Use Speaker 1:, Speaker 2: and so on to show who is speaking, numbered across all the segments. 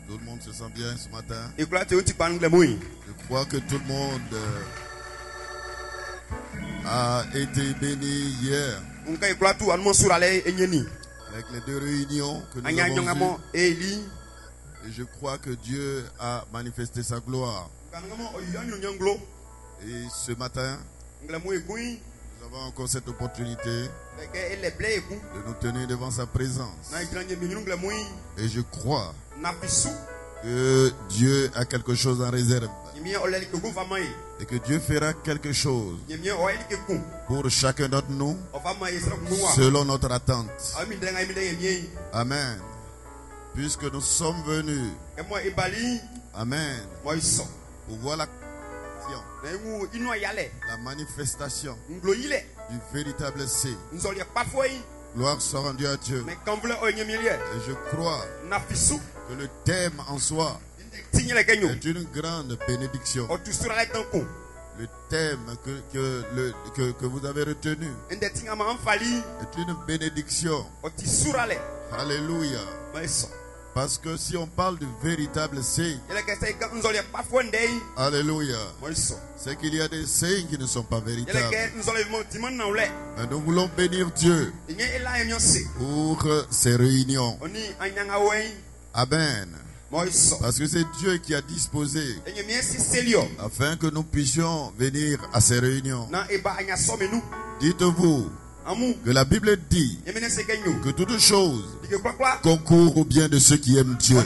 Speaker 1: Tout le monde se sent bien ce matin. Je crois que tout le monde a été béni hier. Avec les deux réunions que nous avons eues. Et je crois que Dieu a manifesté sa gloire. Et ce matin, nous avons encore cette opportunité de nous tenir devant sa présence. Et je crois que Dieu a quelque chose en réserve. Et que Dieu fera quelque chose pour chacun d'entre nous selon notre attente. Amen. Puisque nous sommes venus, amen, pour voir la manifestation du véritable C. Gloire soit rendue à Dieu. Et je crois que le thème en soi est une grande bénédiction. Le thème que vous avez retenu est une bénédiction. Alléluia. Parce que si on parle du véritable signe, alléluia, c'est qu'il y a des signes qui ne sont pas véritables. Mais nous voulons bénir Dieu pour ces réunions. Amen. Parce que c'est Dieu qui a disposé afin que nous puissions venir à ces réunions. Dites-vous que la Bible dit que toutes choses concourent au bien de ceux qui aiment Dieu.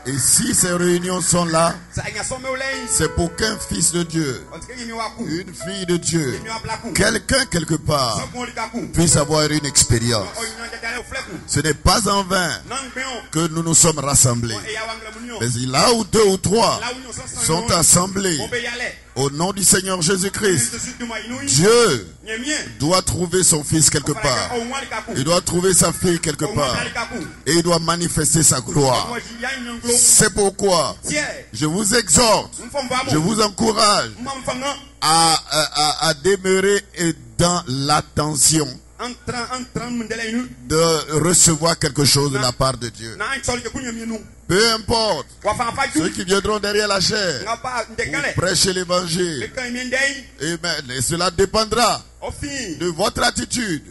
Speaker 1: Et si ces réunions sont là, c'est pour qu'un fils de Dieu, une fille de Dieu, quelqu'un quelque part puisse avoir une expérience. Ce n'est pas en vain que nous nous sommes rassemblés. Mais là où deux ou trois sont assemblés au nom du Seigneur Jésus-Christ, Dieu doit trouver son fils quelque part. Il doit trouver sa fille quelque part. Et il doit manifester sa gloire. C'est pourquoi je vous exhorte, je vous encourage à demeurer dans l'attention de recevoir quelque chose de la part de Dieu. Peu importe ceux qui viendront derrière la chair pour prêcher l'évangile, et cela dépendra de votre attitude.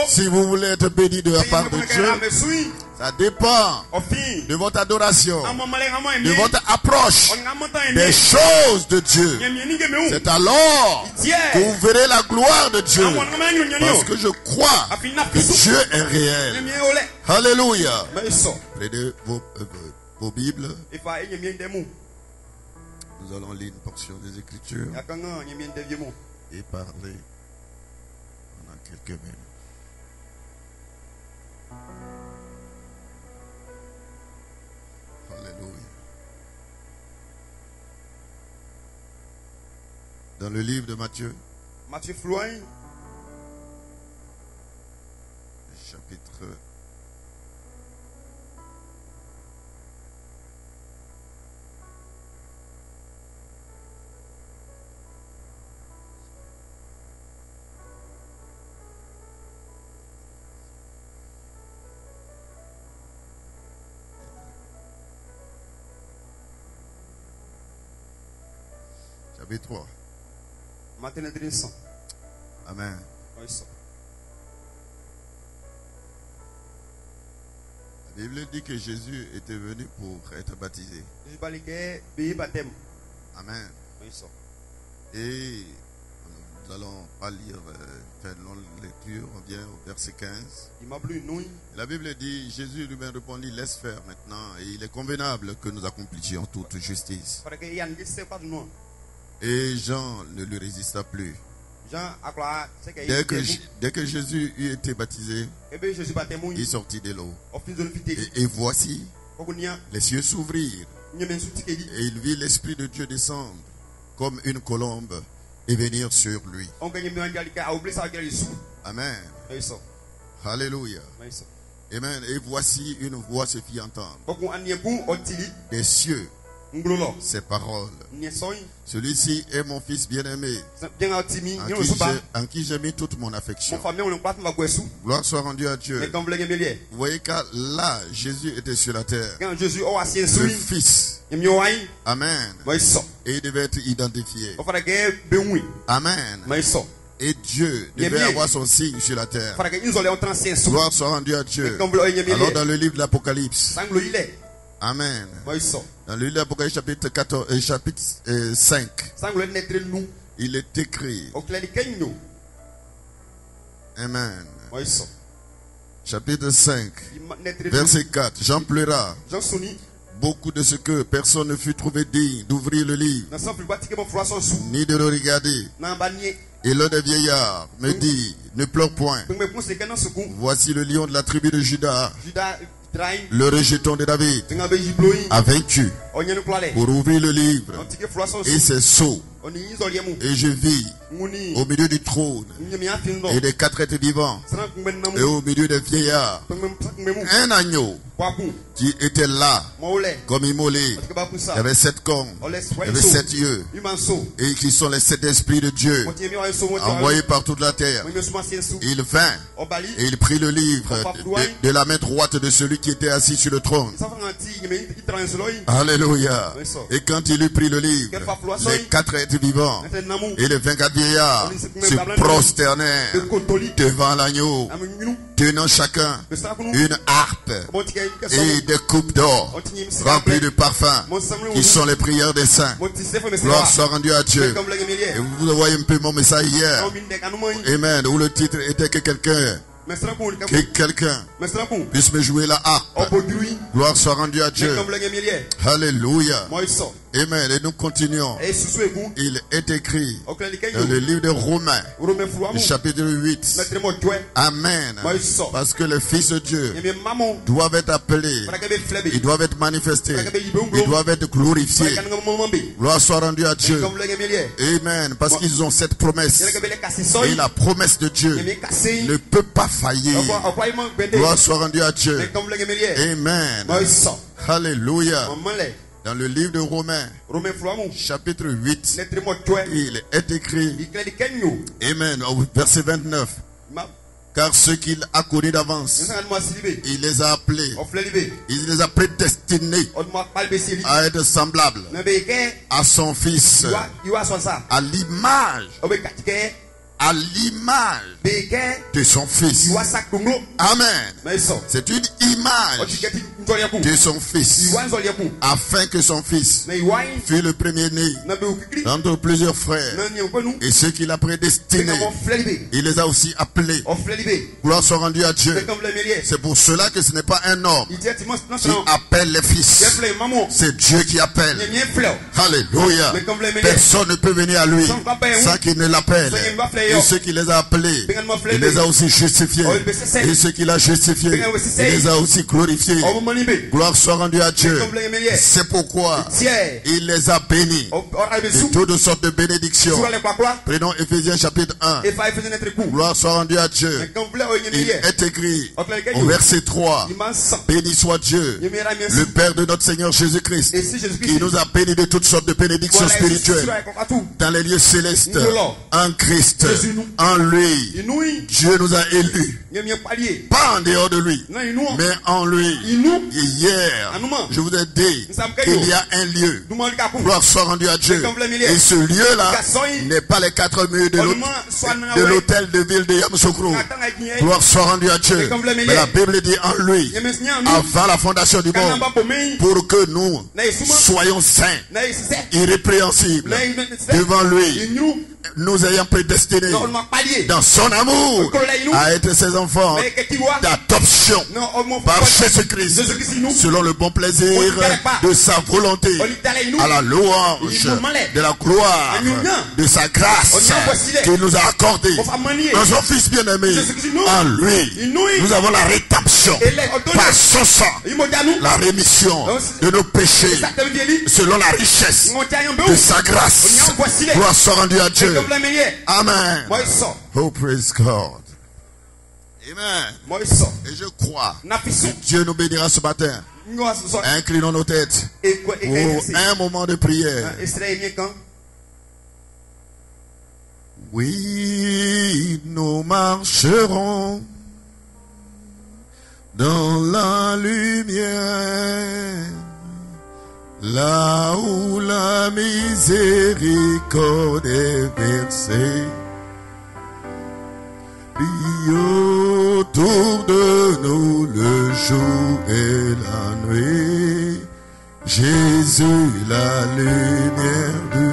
Speaker 1: Si vous voulez être béni de la part de Dieu, ça dépend de votre adoration, de votre approche des choses de Dieu. C'est alors que vous verrez la gloire de Dieu. Parce que je crois que Dieu est réel. Alléluia. Prenez vos Bibles. Nous allons lire une portion des Écritures et parler pendant quelques minutes. Dans le livre de Matthieu.
Speaker 2: Matthieu Floin.
Speaker 1: Chapitre 3. Amen. La Bible dit que Jésus était venu pour être baptisé. Amen. Et nous allons pas lire, faire une longue lecture. On vient au verset 15. La Bible dit, Jésus lui-même répondit, laisse faire maintenant. Et il est convenable que nous accomplissions toute justice. Et Jean ne lui résista plus. Dès que Jésus eut été baptisé, il sortit de l'eau. Et voici, les cieux s'ouvrirent. Et il vit l'Esprit de Dieu descendre comme une colombe et venir sur lui. Amen. Alléluia. Amen. Et voici une voix se fit entendre des cieux. Ces paroles. Celui-ci est mon fils bien-aimé, en qui j'ai mis toute mon affection. Gloire soit rendue à Dieu. Vous voyez que là, Jésus était sur la terre. Le Fils. Amen. Et il devait être identifié. Amen. Et Dieu devait avoir son signe sur la terre. Gloire soit rendue à Dieu. Alors dans le livre de l'Apocalypse. Amen. Dans le livre de l'Apocalypse chapitre 14, chapitre 5, il est écrit. Amen. Chapitre 5, verset 4. J'en pleura beaucoup de ce que personne ne fut trouvé digne d'ouvrir le livre, ni de le regarder. Et l'un des vieillards me dit, ne pleure point. Voici le lion de la tribu de Juda, le rejeton de David, a vaincu pour ouvrir le livre et ses sceaux. Et je vis au milieu du trône et des 4 êtres vivants et au milieu des vieillards un agneau qui était là comme immolé. Il y avait 7 cornes, il y avait 7 yeux, et qui sont les 7 esprits de Dieu envoyés par toute la terre. Il vint et il prit le livre de la main droite de celui qui était assis sur le trône. Alléluia. Et quand il eut pris le livre, les 4 êtres vivants et les 24 vieillards se prosternèrent devant l'agneau, tenant chacun une harpe et des coupes d'or remplies de parfums qui sont les prières des saints. Gloire soit rendue à Dieu. Et vous voyez un peu mon message hier. Amen. Où le titre était que quelqu'un puisse me jouer la harpe. Gloire soit rendue à Dieu. Alléluia. Amen. Et nous continuons. Il est écrit dans le livre de Romains, chapitre 8. Amen. Parce que les fils de Dieu doivent être appelés, ils doivent être manifestés, ils doivent être glorifiés. Gloire soit rendue à Dieu. Amen. Parce qu'ils ont cette promesse. Et la promesse de Dieu ne peut pas faillir. Gloire soit rendue à Dieu. Amen. Alléluia. Dans le livre de Romains, chapitre 8, il est écrit, Amen, au verset 29, car ceux qu'il a connus d'avance, il les a appelés, il les a prédestinés à être semblables à son Fils, à l'image de son Fils. Amen. C'est une image de son Fils, afin que son Fils fût le premier-né d'entre plusieurs frères. Et ceux qu'il a prédestinés, il les a aussi appelés. Gloire soit rendue à Dieu. C'est pour cela que ce n'est pas un homme qui appelle les fils, c'est Dieu qui appelle. Alléluia. Personne ne peut venir à lui sans qu'il ne l'appelle. Et ceux qui les a appelés, il les a aussi justifiés. Et ceux qui l'a justifié, il les a aussi glorifiés. Gloire soit rendue à Dieu. C'est pourquoi il les a bénis de toutes sortes de bénédictions. Prenons Éphésiens chapitre 1. Gloire soit rendue à Dieu. Il est écrit au verset 3. Béni soit Dieu, le Père de notre Seigneur Jésus-Christ, qui nous a bénis de toutes sortes de bénédictions spirituelles dans les lieux célestes, en Christ, en lui. Dieu nous a élus, pas en dehors de lui, mais en lui. Et hier, je vous ai dit qu'il y a un lieu. Gloire soit rendue à Dieu. Et ce lieu-là n'est pas les 4 murs de l'hôtel de ville de Yamoussoukro. Gloire soit rendue à Dieu. Mais la Bible dit en lui, avant la fondation du monde, pour que nous soyons saints, irrépréhensibles devant lui, nous ayant prédestinés dans son amour à être ses enfants d'adoption par Jésus-Christ, selon le bon plaisir de sa volonté, à la louange de la gloire de sa grâce qu'il nous a accordée dans son Fils bien-aimé. En lui, nous avons la rédemption par son sang, la rémission de nos péchés selon la richesse de sa grâce. Gloire soit rendue à Dieu. Amen. Oh, praise God. Amen. Et je crois que Dieu nous bénira ce matin. Inclinons nos têtes pour un moment de prière. Oui, nous marcherons dans la lumière, là où la miséricorde est versée. Brille autour de nous le jour et la nuit. Jésus, la lumière de...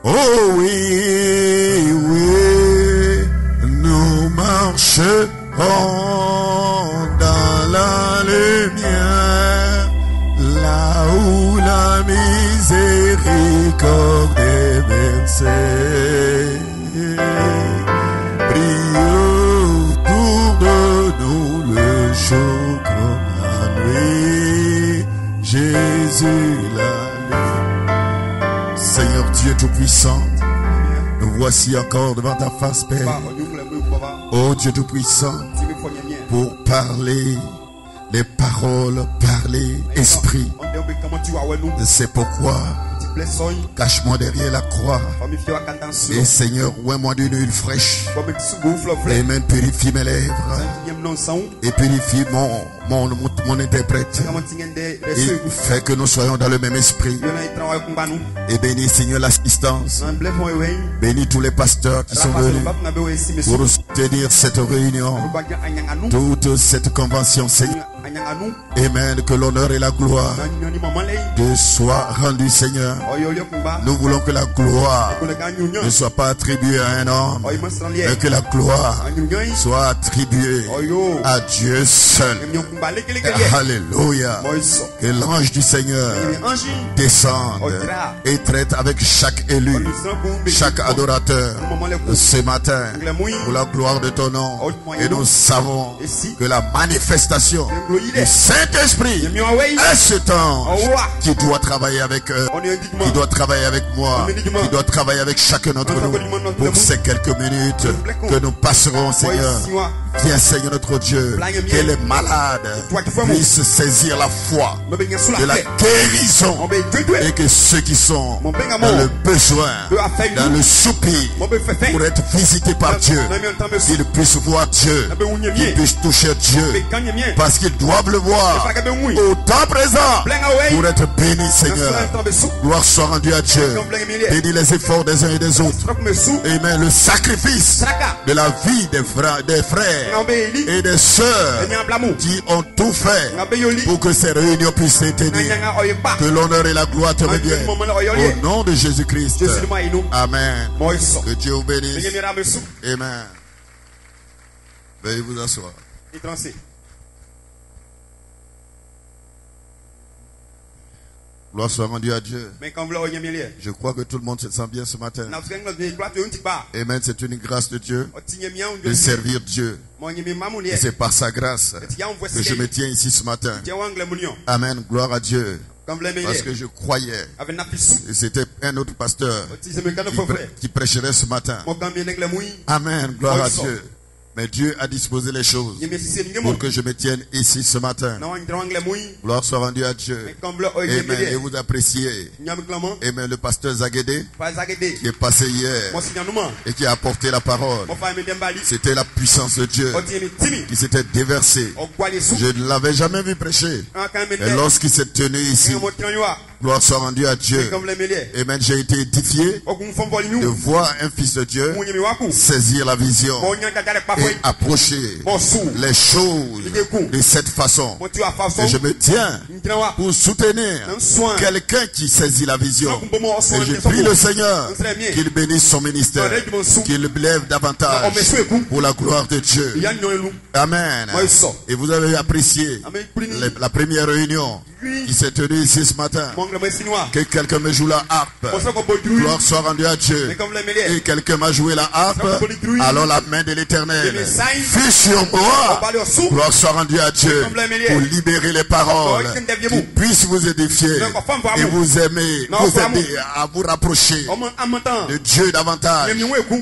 Speaker 1: Oh oui, oui, nous marcherons dans la lumière, là où la miséricorde est versée. Brille autour de nous le jour comme la nuit. Jésus la lumière. Seigneur Dieu Tout-Puissant, nous voici encore devant ta face, Père. Oh Dieu Tout-Puissant, pour parler les paroles, parler esprit. C'est pourquoi cache-moi derrière la croix. Et Seigneur, oins-moi d'une huile fraîche. Amen. Purifie mes lèvres. Et purifie mon interprète. Et fais que nous soyons dans le même esprit. Et bénis, Seigneur, l'assistance. Bénis tous les pasteurs qui sont venus pour soutenir cette réunion, toute cette convention, Seigneur. Amen. Que l'honneur et la gloire te soient rendus, Seigneur. Nous voulons que la gloire ne soit pas attribuée à un homme, mais que la gloire soit attribuée à Dieu seul. Alléluia. Que l'ange du Seigneur descende et traite avec chaque élu, chaque adorateur ce matin pour la gloire de ton nom. Et nous savons que la manifestation du Saint-Esprit est ce temps qui doit travailler avec eux, qui doit travailler avec moi, qui doit travailler avec chacun d'entre nous pour ces quelques minutes que nous passerons, Seigneur. Viens, Seigneur notre Dieu, que les malades puissent saisir la foi de la guérison et que ceux qui sont dans le besoin, dans le soupir, pour être visités par Dieu, qu'ils puissent voir Dieu, qu'ils puissent toucher Dieu, parce qu'ils doivent le voir au temps présent pour être bénis, Seigneur. Gloire soit rendue à Dieu. Bénis les efforts des uns et des autres. Amen. Le sacrifice de la vie des frères et des sœurs qui ont tout fait pour que ces réunions puissent se tenir. Que l'honneur et la gloire te reviennent. Au nom de Jésus-Christ. Amen. Que Dieu vous bénisse. Amen. Veuillez vous asseoir. Gloire soit rendue à Dieu. Je crois que tout le monde se sent bien ce matin. Amen. C'est une grâce de Dieu de servir Dieu. Et c'est par sa grâce que je me tiens ici ce matin. Amen. Gloire à Dieu. Parce que je croyais que c'était un autre pasteur qui prêcherait ce matin. Amen. Gloire à Dieu. Mais Dieu a disposé les choses pour que je me tienne ici ce matin. Gloire soit rendue à Dieu. Amen. Et vous appréciez. Amen. Le pasteur Zagédé qui est passé hier et qui a apporté la parole. C'était la puissance de Dieu qui s'était déversée. Je ne l'avais jamais vu prêcher. Et lorsqu'il s'est tenu ici, gloire soit rendue à Dieu. Amen. J'ai été édifié de voir un fils de Dieu saisir la vision et approcher les choses de cette façon. Et je me tiens pour soutenir quelqu'un qui saisit la vision. Et je prie le Seigneur qu'il bénisse son ministère, qu'il le lève davantage pour la gloire de Dieu. Amen. Et vous avez apprécié la première réunion qui s'est tenue ici ce matin. Que quelqu'un me joue la harpe. Gloire soit rendue à Dieu. Et quelqu'un m'a joué la harpe. Alors la main de l'Éternel fut sur moi. Gloire soit rendue à Dieu pour libérer les paroles qui puissent vous édifier et vous aimer, vous aider à vous rapprocher de Dieu davantage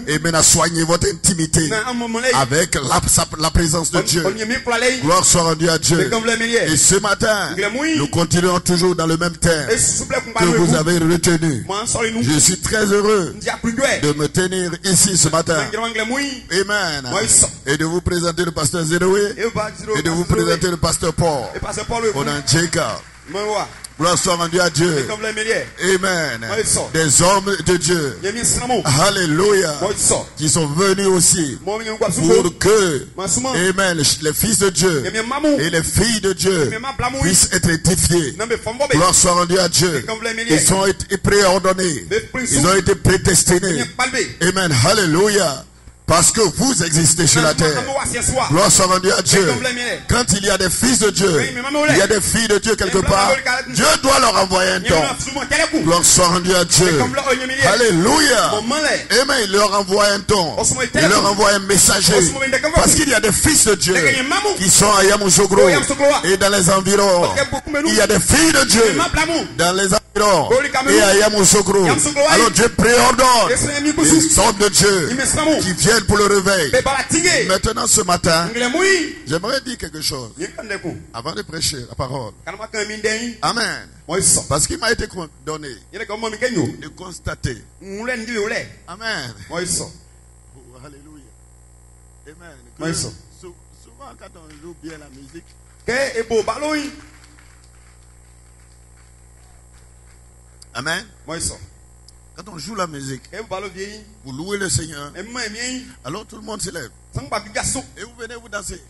Speaker 1: et maintenant à soigner votre intimité avec la présence de Dieu. Gloire soit rendue à Dieu. Et ce matin, nous continuons toujours dans le même thème que vous avez retenu. Je suis très heureux de me tenir ici ce matin. Amen. Et de vous présenter le pasteur Zéroué et de vous présenter le pasteur Paul. On a Jacob. Gloire soit rendue à Dieu. Amen. Des hommes de Dieu. Alléluia. Qui sont venus aussi pour que, amen, les fils de Dieu et les filles de Dieu puissent être édifiés. Gloire soit rendue à Dieu. Ils sont préordonnés. Ils ont été prédestinés. Amen. Alléluia. Parce que vous existez sur la terre. Gloire soit rendue à Dieu. Quand il y a des fils de Dieu, il y a des filles de Dieu quelque part, Dieu doit leur envoyer un don. Gloire soit rendue à Dieu. Alléluia. Amen. Il leur envoie un don. Il leur envoie un messager. Parce qu'il y a des fils de Dieu qui sont à Yamoussoukro et dans les environs. Il y a des filles de Dieu dans les environs et à Yamoussoukro. Alors Dieu préordonne les hommes de Dieu qui viennent pour le réveil. Maintenant ce matin, j'aimerais dire quelque chose avant de prêcher la parole. Amen. Parce qu'il m'a été donné de constater. Amen. Alléluia. Amen. Souvent quand on joue bien la musique, amen. Quand on joue la musique, vous louez le Seigneur, alors tout le monde se lève. Et vous venez vous danser.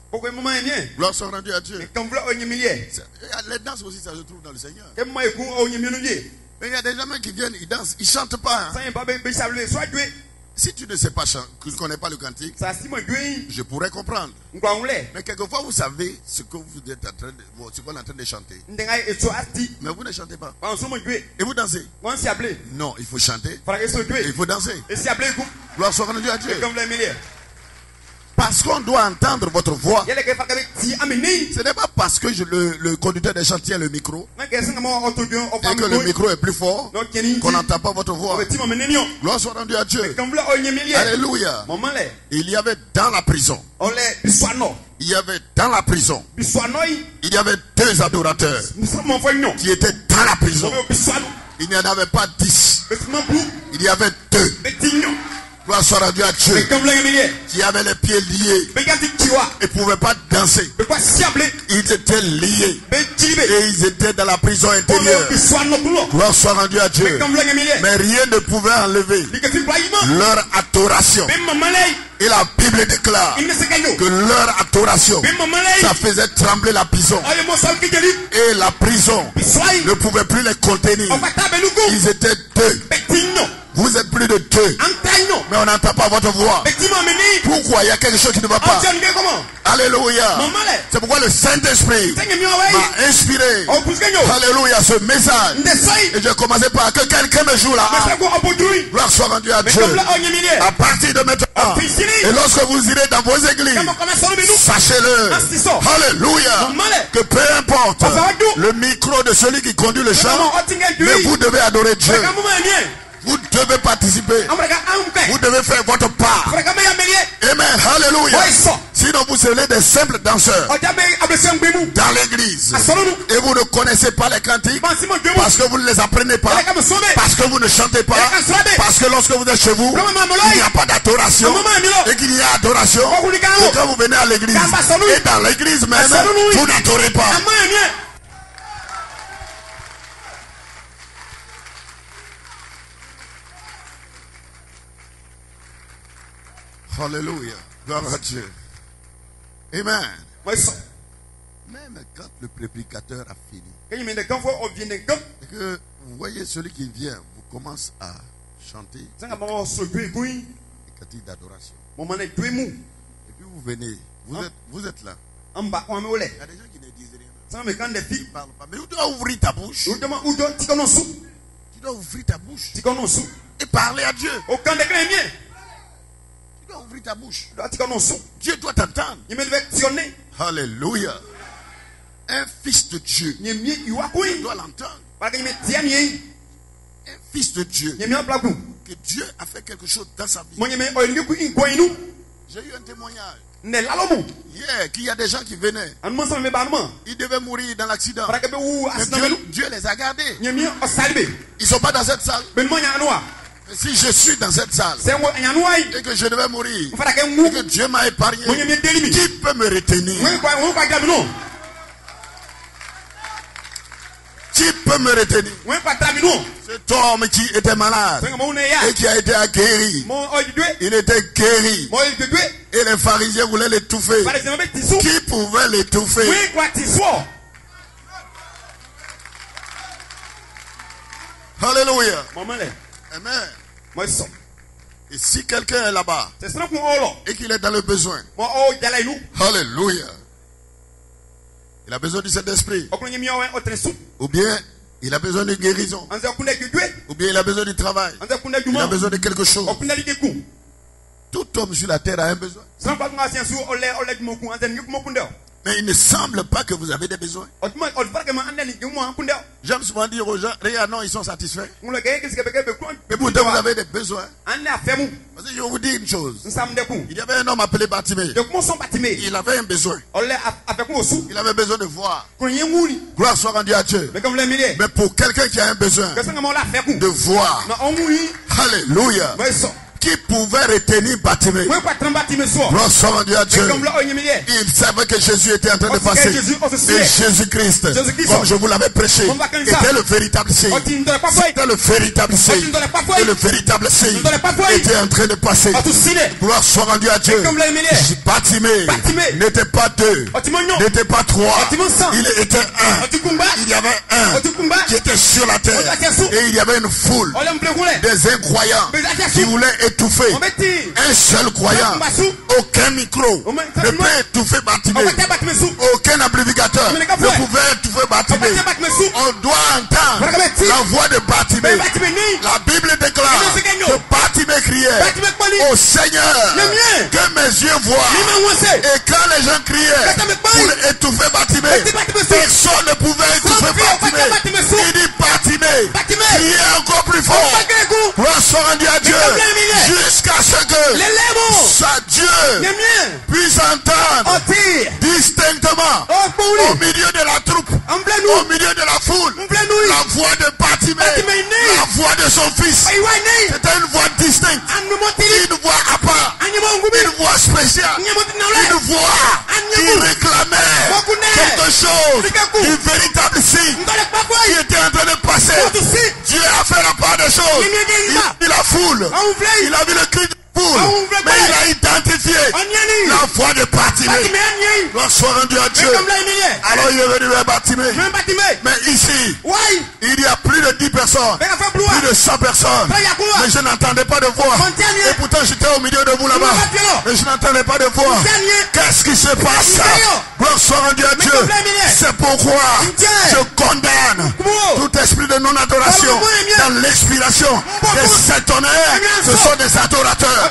Speaker 1: Gloire soit rendue à Dieu. Les danses aussi, ça se trouve dans le Seigneur. Mais il y a des gens qui viennent, ils dansent, ils ne chantent pas. Si tu ne sais pas chanter, tu ne connais pas le cantique, je pourrais comprendre. Mais quelquefois, vous savez ce que vous êtes en train de, ce qu'on est en train de chanter. Mais vous ne chantez pas. Et vous dansez. Non, il faut chanter. Et il faut danser. Gloire soit rendue à Dieu. Parce qu'on doit entendre votre voix. Ce n'est pas parce que le conducteur des chantiers a le micro et que le micro est plus fort qu'on n'entend pas votre voix. Gloire soit rendue à Dieu. Alléluia. Il y avait dans la prison. Il y avait dans la prison. Il y avait deux adorateurs qui étaient dans la prison. Il n'y en avait pas 10. Il y avait 2. Gloire soit rendue à Dieu. Qui avait les pieds liés et ne pouvaient pas danser. Ils étaient liés et ils étaient dans la prison intérieure. Gloire soit rendue à Dieu. Mais rien ne pouvait enlever leur adoration. Et la Bible déclare que leur adoration, ça faisait trembler la prison. Et la prison ne pouvait plus les contenir. Ils étaient 2. Vous êtes plus de 2. Mais on n'entend pas votre voix. Pourquoi? Il y a quelque chose qui ne va pas. Alléluia. C'est pourquoi le Saint-Esprit m'a inspiré. Alléluia, ce message. Et j'ai commencé par que quelqu'un me joue là. Gloire soit rendue à Dieu. À partir de maintenant. Et lorsque vous irez dans vos églises, sachez-le. Alléluia. Que peu importe le micro de celui qui conduit le chant, mais vous devez adorer Dieu. Vous devez participer. Vous devez faire votre part. Amen. Alléluia. Sinon vous serez des simples danseurs dans l'église. Et vous ne connaissez pas les cantiques. Parce que vous ne les apprenez pas. Parce que vous ne chantez pas. Parce que lorsque vous êtes chez vous, il n'y a pas d'adoration. Et qu'il y a adoration. Et quand vous venez à l'église, et dans l'église même, vous n'adorez pas. Alléluia. Gloire à Dieu. Amen. Même quand le prédicateur a fini, et que vous voyez celui qui vient, vous commence à chanter des cantiques d'adoration. Et puis vous venez, vous êtes là. Il y a des gens qui ne disent rien. Ils parlent pas. Mais tu dois ouvrir ta bouche. Tu dois ouvrir ta bouche et parler à Dieu. Ouvrir ta bouche. Dieu doit t'entendre. Alléluia. Un fils de Dieu doit l'entendre. Un fils de Dieu, que Dieu a fait quelque chose dans sa vie. J'ai eu un témoignage hier qu'il y a des gens qui venaient. Ils devaient mourir dans l'accident. Dieu les a gardés. Ils ne sont pas dans cette salle. Si je suis dans cette salle et que je devais mourir et que Dieu m'a épargné, qui peut me retenir? Qui peut me retenir? Cet homme qui était malade et qui a été guéri, il était guéri et les pharisiens voulaient l'étouffer. Qui pouvait l'étouffer? Alléluia. Amen. Et si quelqu'un est là-bas et qu'il est dans le besoin, alléluia, il a besoin du Saint-Esprit, ou bien il a besoin de guérison, ou bien il a besoin du travail, il a besoin de quelque chose. Tout homme sur la terre a un besoin. Mais il ne semble pas que vous avez des besoins. J'aime souvent dire aux gens, regarde, non, ils sont satisfaits. Mais pourtant vous avez des besoins. Parce que je vais vous dire une chose. Il y avait un homme appelé Bartimée. Il avait un besoin. Il avait besoin de voir. Gloire soit rendue à Dieu. Mais pour quelqu'un qui a un besoin de voir, alléluia, qui pouvait retenir Bartimée? Gloire soit rendue à Dieu. Il savait que Jésus était en train de passer. Et Jésus-Christ, comme je vous l'avais prêché, était le véritable signe. C'était le véritable signe. Et le véritable signe était en train de passer. Gloire soit rendue à Dieu. Bartimée n'était pas 2, n'était pas 3. Il était un. Il y avait un qui était sur la terre. Et il y avait une foule des incroyants qui voulaient étouffer un seul croyant. Aucun micro ne peut étouffer Bartimée. Aucun amplificateur ne pouvait étouffer Bartimée. On doit entendre la voix de Bartimée. La Bible déclare que Bartimée criait au Seigneur, que mes yeux voient. Et quand les gens criaient pour étouffer Bartimée, personne ne pouvait étouffer Bartimée. Il dit Bartimée, criez encore plus fort. Gloire soit rendue à Dieu. Jusqu'à ce que sa Dieu puisse entendre distinctement au milieu de la troupe, au milieu de la foule, la voix de Bartimée, la voix de son fils. C'était une voix distincte, une voix à part, une voix spéciale, une voix qui réclamait quelque chose du véritable signe qui était en train de passer. Dieu a fait la part des choses. Il a vu la foule, il a vu le cri foule. Mais il a identifié la voix de Bartimée. Gloire soit rendue à Dieu. Alors il est venu vers Bartimée. Mais ici, il y a plus de 10 personnes, plus de 100 personnes. Mais je n'entendais pas de voix. Et pourtant j'étais au milieu de vous là-bas. Mais je n'entendais pas de voix. Qu'est-ce qui se passe? Gloire soit rendue à Dieu. C'est pourquoi je condamne tout esprit de non-adoration dans l'expiration des septonnaires. Ce sont des adorateurs.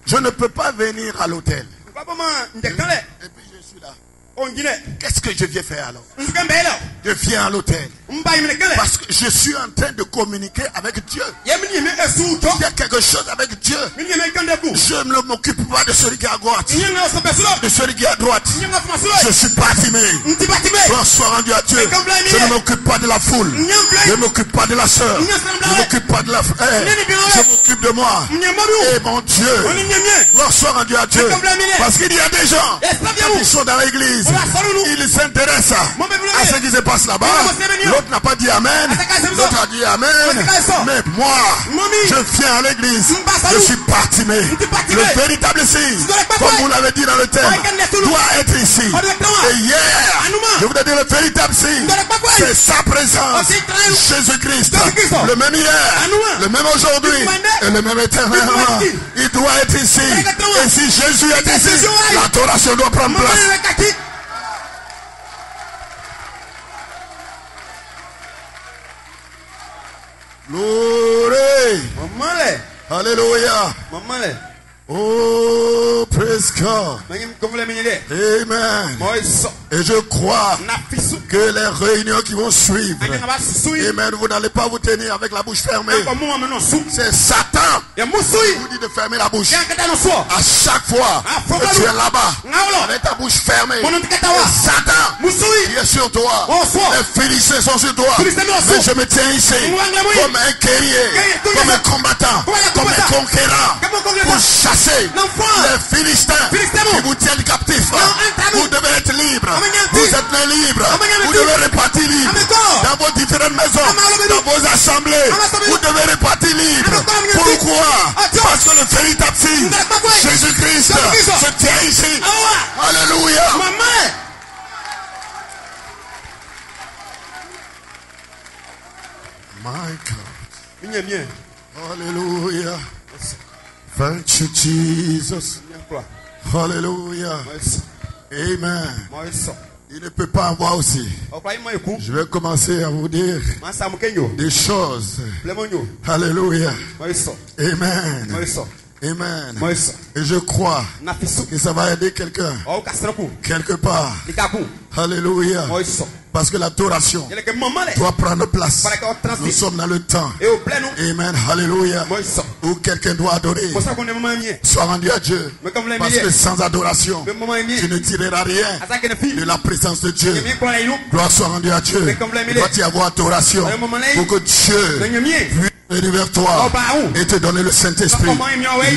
Speaker 1: Je ne peux pas venir à l'hôtel. Et puis je suis là. Qu'est-ce que je viens faire alors? Je viens à l'hôtel parce que je suis en train de communiquer avec Dieu. Il y a quelque chose avec Dieu. Je ne m'occupe pas de celui qui est à droite, de celui qui est à droite. Je suis Bartimée. Gloire soit rendue à Dieu. Je ne m'occupe pas de la foule. Je ne m'occupe pas de la sœur. Je ne m'occupe pas de la frère. Je m'occupe de moi. Et mon Dieu. Gloire soit rendue à Dieu. Parce qu'il y a des gens qui sont dans l'église. Ils s'intéressent à ce qui se passe là-bas. L'autre n'a pas dit amen. L'autre a dit amen. Mais moi, je viens à l'église. Je suis Bartimée. Le véritable signe, comme vous l'avez dit dans le thème, doit être ici. Et hier, je voudrais dire le véritable signe, c'est sa présence. Jésus-Christ, le même hier, le même aujourd'hui et le même éternellement. Il doit être ici. Et si Jésus est ici, l'adoration doit prendre place. Glory. Hallelujah. Oh, praise God. Amen. Et je crois que les réunions qui vont suivre, amen, vous n'allez pas vous tenir avec la bouche fermée. C'est Satan qui vous dit de fermer la bouche. À chaque fois que tu es là-bas, avec ta bouche fermée, et Satan qui est sur toi, les Philistins sont sur toi. Mais je me tiens ici comme un guerrier, comme un combattant, comme un conquérant, pour chasser les Philistins qui vous tiennent captifs. Vous devez être libre. Vous êtes libre. Vous devez repartir libre. Dans vos différentes maisons, dans vos assemblées, vous devez repartir libre. Pourquoi? Parce que le véritable signe, Jésus-Christ, se tient ici. Alléluia. My God. Alléluia. Thank you, Jesus. Hallelujah. Amen. Il ne peut pas avoir aussi. Je vais commencer à vous dire des choses. Alléluia. Amen. Amen. Et je crois que ça va aider quelqu'un quelque part. Alléluia. Parce que l'adoration doit prendre place. Nous sommes dans le temps. Amen. Alléluia. Où quelqu'un doit adorer. Sois rendu à Dieu. Parce que sans adoration, tu ne tireras rien de la présence de Dieu. Gloire soit rendue à Dieu. Il doit y avoir adoration pour que Dieu puisse venir vers toi et te donner le Saint-Esprit.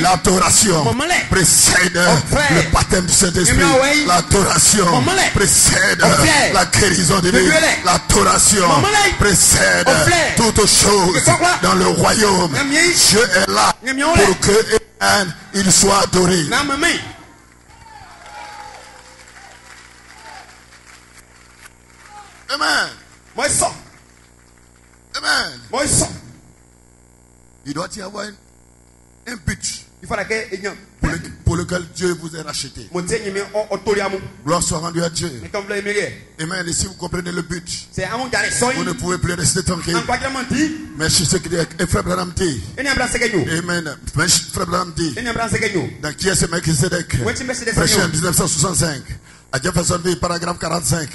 Speaker 1: L'adoration précède le baptême du Saint-Esprit. L'adoration précède la guérison de Dieu. L'adoration précède toutes choses dans le royaume. Dieu est là pour que il soit adoré. Amen. Amen. Il doit y avoir un but pour lequel Dieu vous a racheté. Gloire soit rendue à Dieu. Amen. Et si vous comprenez le but, vous ne pouvez plus rester tranquille. Mais je sais que frère Branham dit. Amen. Frère Branham dit. Dans qui est ce mec qui s'est prêché en 1965 à Jeffersonville, paragraphe 45.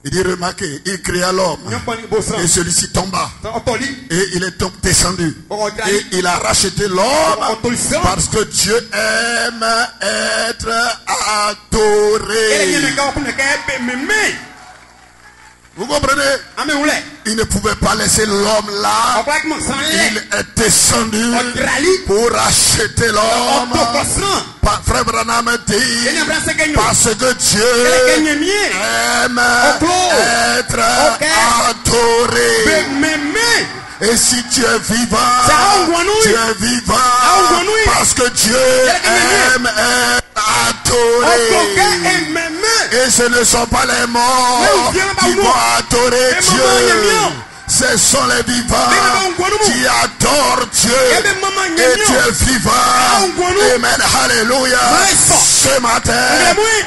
Speaker 1: Il dit, remarquez, il créa l'homme et celui-ci tomba et il est donc descendu et il a racheté l'homme parce que Dieu aime être adoré. Vous comprenez? Il ne pouvait pas laisser l'homme là. Il est descendu pour acheter l'homme. Frère Branham dit, parce que Dieu aime être adoré. Et si tu es vivant, tu es vivant parce que Dieu aime être adoré. Et ce ne sont pas les morts qui vont adorer Dieu. Ce sont les vivants qui adorent Dieu. Et tu es vivant. Amen. Alléluia. Ce matin,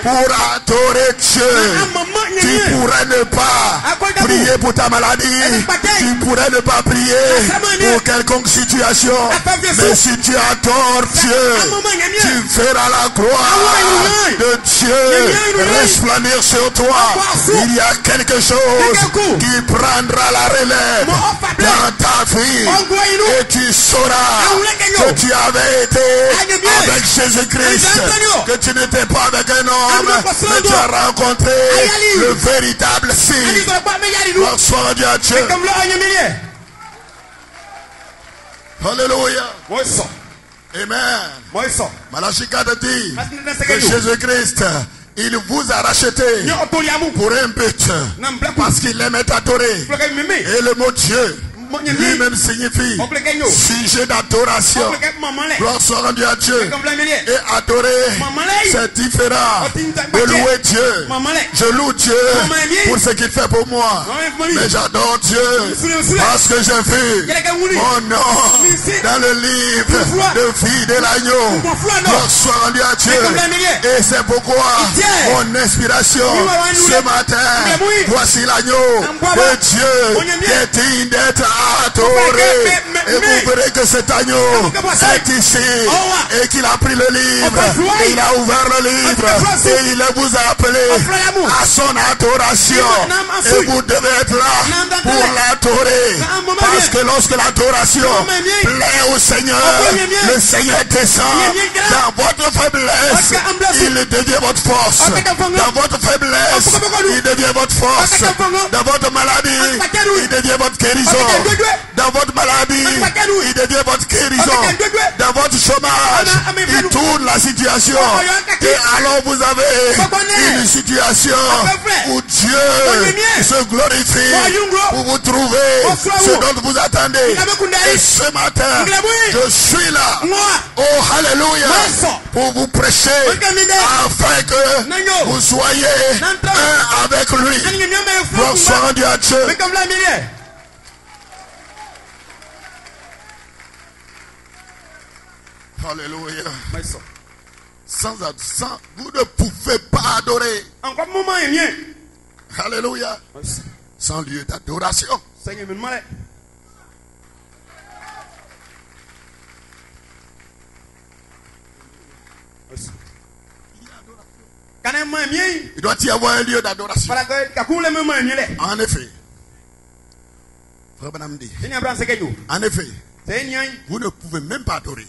Speaker 1: pour adorer Dieu, tu pourrais ne pas prier pour ta maladie. Tu pourrais ne pas prier pour quelconque situation. Mais si tu adores Dieu, tu verras la gloire de Dieu resplendir sur toi. Il y a quelque chose qui prendra la relève dans ta vie. Et tu sauras que tu avais été avec Jésus-Christ. Que tu n'étais pas avec un homme, mais tu as rencontré le véritable Fils. Bonsoir Dieu à Dieu. Alléluia. Amen. Malachie 4 dit que Jésus-Christ, il vous a racheté pour un but, parce qu'il aime être adoré. Et le mot Dieu lui-même signifie sujet d'adoration. Gloire soit rendue à Dieu. Et adorer, c'est différent de louer Dieu. Je loue Dieu pour ce qu'il fait pour moi. Mais j'adore Dieu parce que j'ai vu mon nom dans le livre de vie de l'agneau. Gloire soit rendue à Dieu. Et c'est pourquoi mon inspiration ce matin, voici l'agneau de Dieu qui est digne d'être adoré. Et vous verrez que cet agneau est ici et qu'il a pris le livre et il a ouvert le livre et il vous a appelé à son adoration. Et vous devez être là pour l'adorer, parce que lorsque l'adoration plaît au Seigneur, le Seigneur descend dans votre faiblesse, il devient votre force. Dans votre faiblesse, il devient votre force. Dans votre maladie, il devient votre guérison. Dans votre maladie, il devient votre guérison. Dans votre chômage, il tourne la situation. Et alors vous avez une situation où Dieu se glorifie pour vous trouver ce dont vous attendez. Et ce matin, je suis là, oh alléluia, pour vous prêcher afin que vous soyez un avec lui. Gloire soit rendue à Dieu. Alléluia. Sans vous ne pouvez pas adorer. Alléluia. Sans lieu d'adoration. Il doit y avoir un lieu d'adoration. En effet. Frère Branham dit. En effet. Vous ne pouvez même pas adorer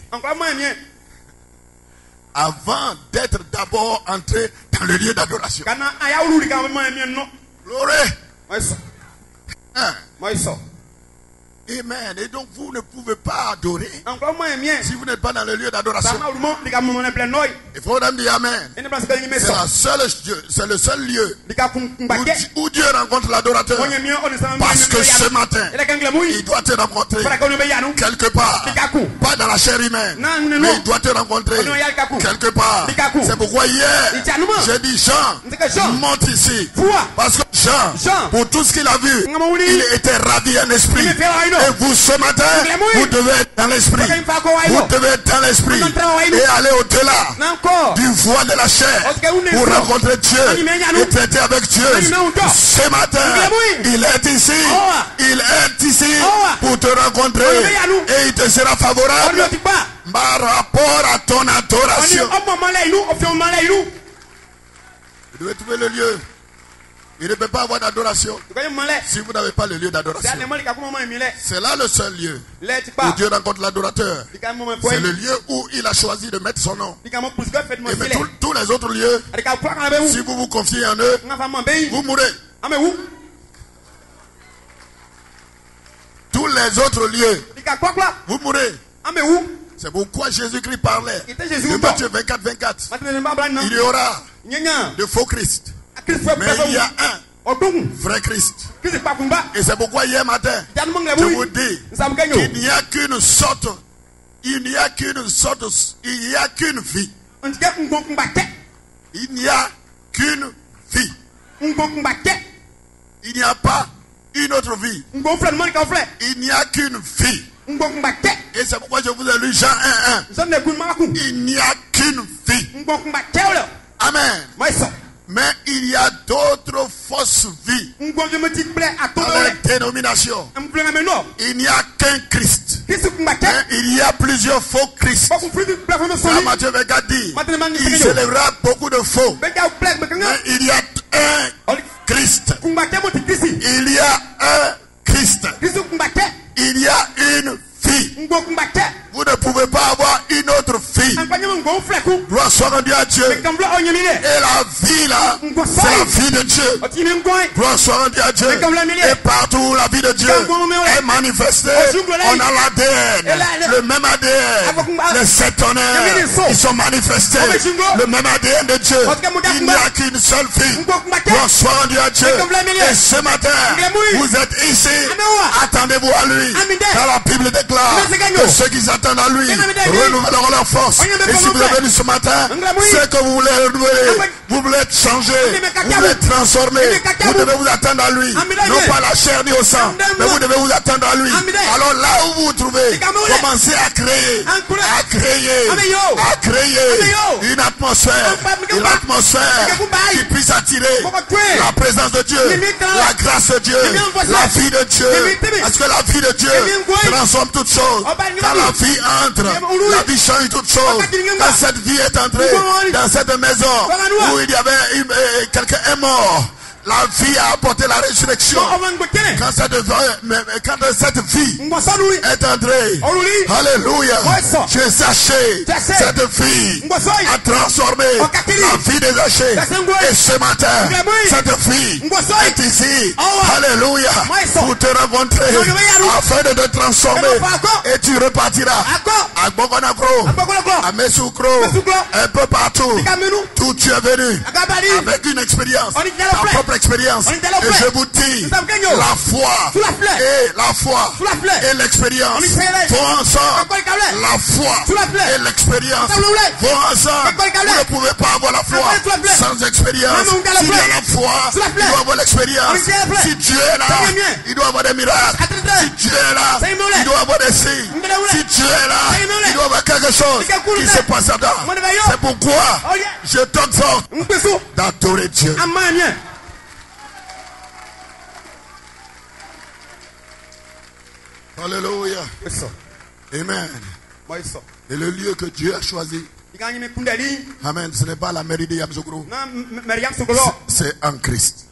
Speaker 1: avant d'être d'abord entré dans le lieu d'adoration. Gloire. Amen. Et donc vous ne pouvez pas adorer si vous n'êtes pas dans le lieu d'adoration. Il faut dire amen. C'est le seul lieu où Dieu rencontre l'adorateur. Parce que ce matin, il doit te rencontrer quelque part. Pas dans la chair humaine, mais il doit te rencontrer quelque part. C'est pourquoi hier, j'ai dit Jean, monte ici. Parce que Jean, pour tout ce qu'il a vu, il était ravi en esprit. Et vous ce matin, vous devez être dans l'esprit. Vous devez être dans l'esprit et aller au-delà du voile de la chair pour rencontrer Dieu et traiter avec Dieu. Ce matin, il est ici. Il est ici pour te rencontrer et il te sera favorable par rapport à ton adoration. Vous devez trouver le lieu. Il ne peut pas avoir d'adoration si vous n'avez pas le lieu d'adoration. C'est là le seul lieu où Dieu rencontre l'adorateur. C'est le lieu où il a choisi de mettre son nom. Et mais tous les autres lieux, si vous vous confiez en eux, vous mourrez. tous les autres lieux, vous mourrez. C'est pourquoi Jésus-Christ parlait de Matthieu 24, 24. Il y aura de faux Christ, mais il y a un vrai Christ. Et c'est pourquoi hier matin, je vous dis qu'il n'y a qu'une sorte, il n'y a qu'une vie. Il n'y a qu'une vie. Il n'y a pas une autre vie. Il n'y a qu'une vie. Et c'est pourquoi je vous ai lu Jean 1:1. Il n'y a qu'une vie. Amen. Mais il y a d'autres fausses vies dans les dénominations. Il n'y a qu'un Christ. Mais il y a plusieurs faux Christ. Matthieu 24 dit, il s'élèvera beaucoup de faux. Mais il y a un Christ. Il y a un Christ. Il y a une fille. Vous ne pouvez pas avoir une autre fille. Gloire soit rendue à Dieu. Et la vie là, c'est la vie de Dieu. Gloire soit rendue à Dieu. Et partout où la vie de Dieu est manifestée, on a l'ADN, le même ADN. Les sept tonnerres, ils sont manifestés. Le même ADN de Dieu. Il n'y a qu'une seule fille. Gloire soit rendue à Dieu. Et ce matin, vous êtes ici. Attendez-vous à lui. Car la Bible déclare que ceux qui s'attendent à lui renouvelleront leur force. Et si vous êtes venu ce matin, c'est que vous voulez renouveler, vous voulez être changé, vous voulez être transformé, vous devez vous attendre à lui. Non pas la chair ni au sang, mais vous devez vous attendre à lui. Alors là où vous vous trouvez, commencez à créer une atmosphère qui puisse attirer la présence de Dieu, la grâce de Dieu, la vie de Dieu. Parce que la vie de Dieu transforme toutes choses. Quand la vie entre, la vie change toutes choses. Quand cette vie est entrée dans cette maison où il y avait quelqu'un est mort, la vie a apporté la résurrection. Quand cette vie est entrée, alléluia, j'ai saché, cette vie a transformé la vie des Zachée. Et ce matin, cette vie est ici, alléluia, pour te rencontrer, afin de te transformer. Et tu repartiras à Bogonagro, à Messoukro, un peu partout, d'où tu es venu, avec une expérience, ta propre expérience. Et je vous dis, la foi et l'expérience vont ensemble. La foi et l'expérience vont ensemble. Vous ne pouvez pas avoir la foi sans expérience. S'il y a la foi, il doit avoir l'expérience. Si Dieu est là, il doit avoir des miracles. Si Dieu est là, il doit avoir des signes. Si Dieu est là, il doit avoir quelque chose qui se passe là. C'est pourquoi je t'exhorte d'adorer Dieu. Alléluia. Amen. Et le lieu que Dieu a choisi, amen, ce n'est pas la mairie de Yamoussoukro. C'est en Christ.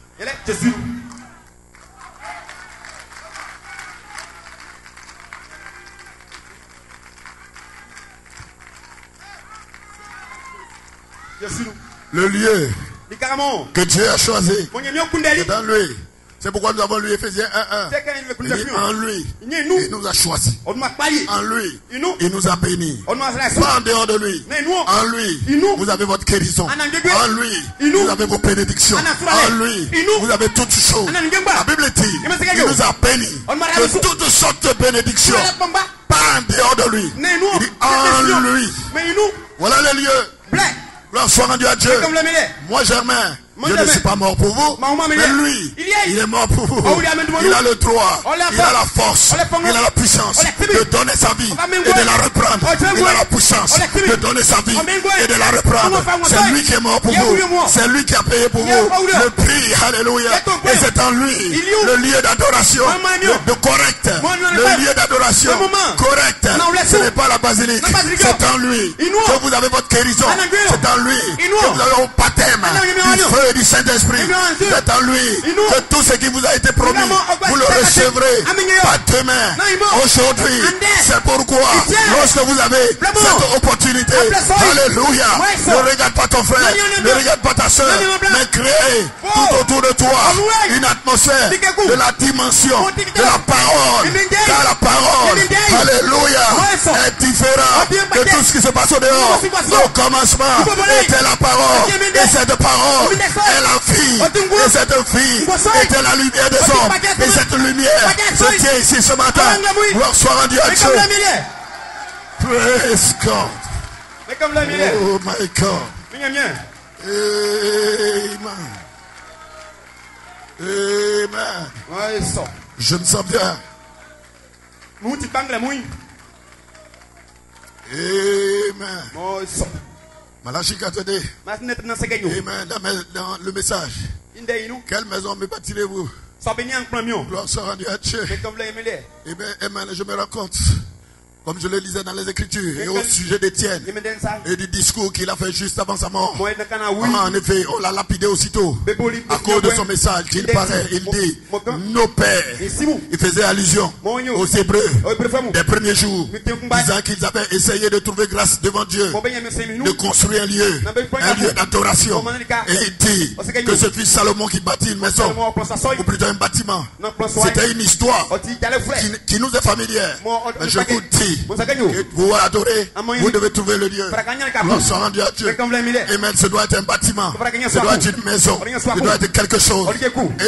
Speaker 1: Le lieu que Dieu a choisi, c'est dans lui. C'est pourquoi nous avons lu Ephésiens 1:1. En lui, il nous a choisis. En lui, il nous a bénis. Pas en dehors de lui. En lui, vous avez votre guérison. En lui, vous avez vos bénédictions. En lui, vous avez toutes choses. La Bible dit, il nous a bénis de toutes sortes de bénédictions. Pas en dehors de lui. Il dit en lui. Voilà le lieu. Gloire soit rendue à Dieu. Moi, Germain, je ne suis pas mort pour vous, mais lui, il est mort pour vous. Il a le droit, il a la force, il a la puissance de donner sa vie et de la reprendre. Il a la puissance de donner sa vie et de la reprendre. C'est lui qui est mort pour vous. C'est lui qui a payé pour vous le prix. Alléluia. Et c'est en lui le lieu d'adoration correct. Le lieu d'adoration correct. Ce n'est pas la basilique. C'est en lui que vous avez votre guérison. C'est en lui que vous avez votre baptême du feu et du Saint-Esprit. C'est en lui que tout ce qui vous a été promis, vous le recevrez. Pas demain, aujourd'hui. C'est pourquoi, lorsque vous avez cette opportunité, alléluia, ne regarde pas ton frère, ne regarde pas ta soeur, mais crée tout autour de toi une atmosphère de la dimension de la parole Car la parole, alléluia, est différente de tout ce qui se passe au dehors. Au commencement était la parole. Et cette parole est la vie. Et cette vie était la lumière des hommes. Et cette lumière se tient ici ce matin. Gloire soit rendue à Dieu. Praise God. Oh my God. Amen. Amen. Je me sens bien. Amen. Malachi 4D. Amen. Dans le message. Quelle maison me bâtirez-vous? Gloire soit rendue à Dieu. Amen. Je me rends compte, comme je le lisais dans les Écritures, et au sujet d'Étienne et du discours qu'il a fait juste avant sa mort. En effet, on l'a lapidé aussitôt à cause de son message qu'il paraît. Il dit, nos pères, il faisait allusion aux Hébreux des premiers jours, disant qu'ils avaient essayé de trouver grâce devant Dieu, de construire un lieu d'adoration. Et il dit que ce fils Salomon qui bâtit une maison, ou plutôt un bâtiment, c'était une histoire qui nous est familière. Mais je vous dis, que vous adorez, vous devez trouver le lieu. Gloire soit rendue à Dieu. Amen. Ce doit être un bâtiment, ce doit être une maison, ce doit être quelque chose.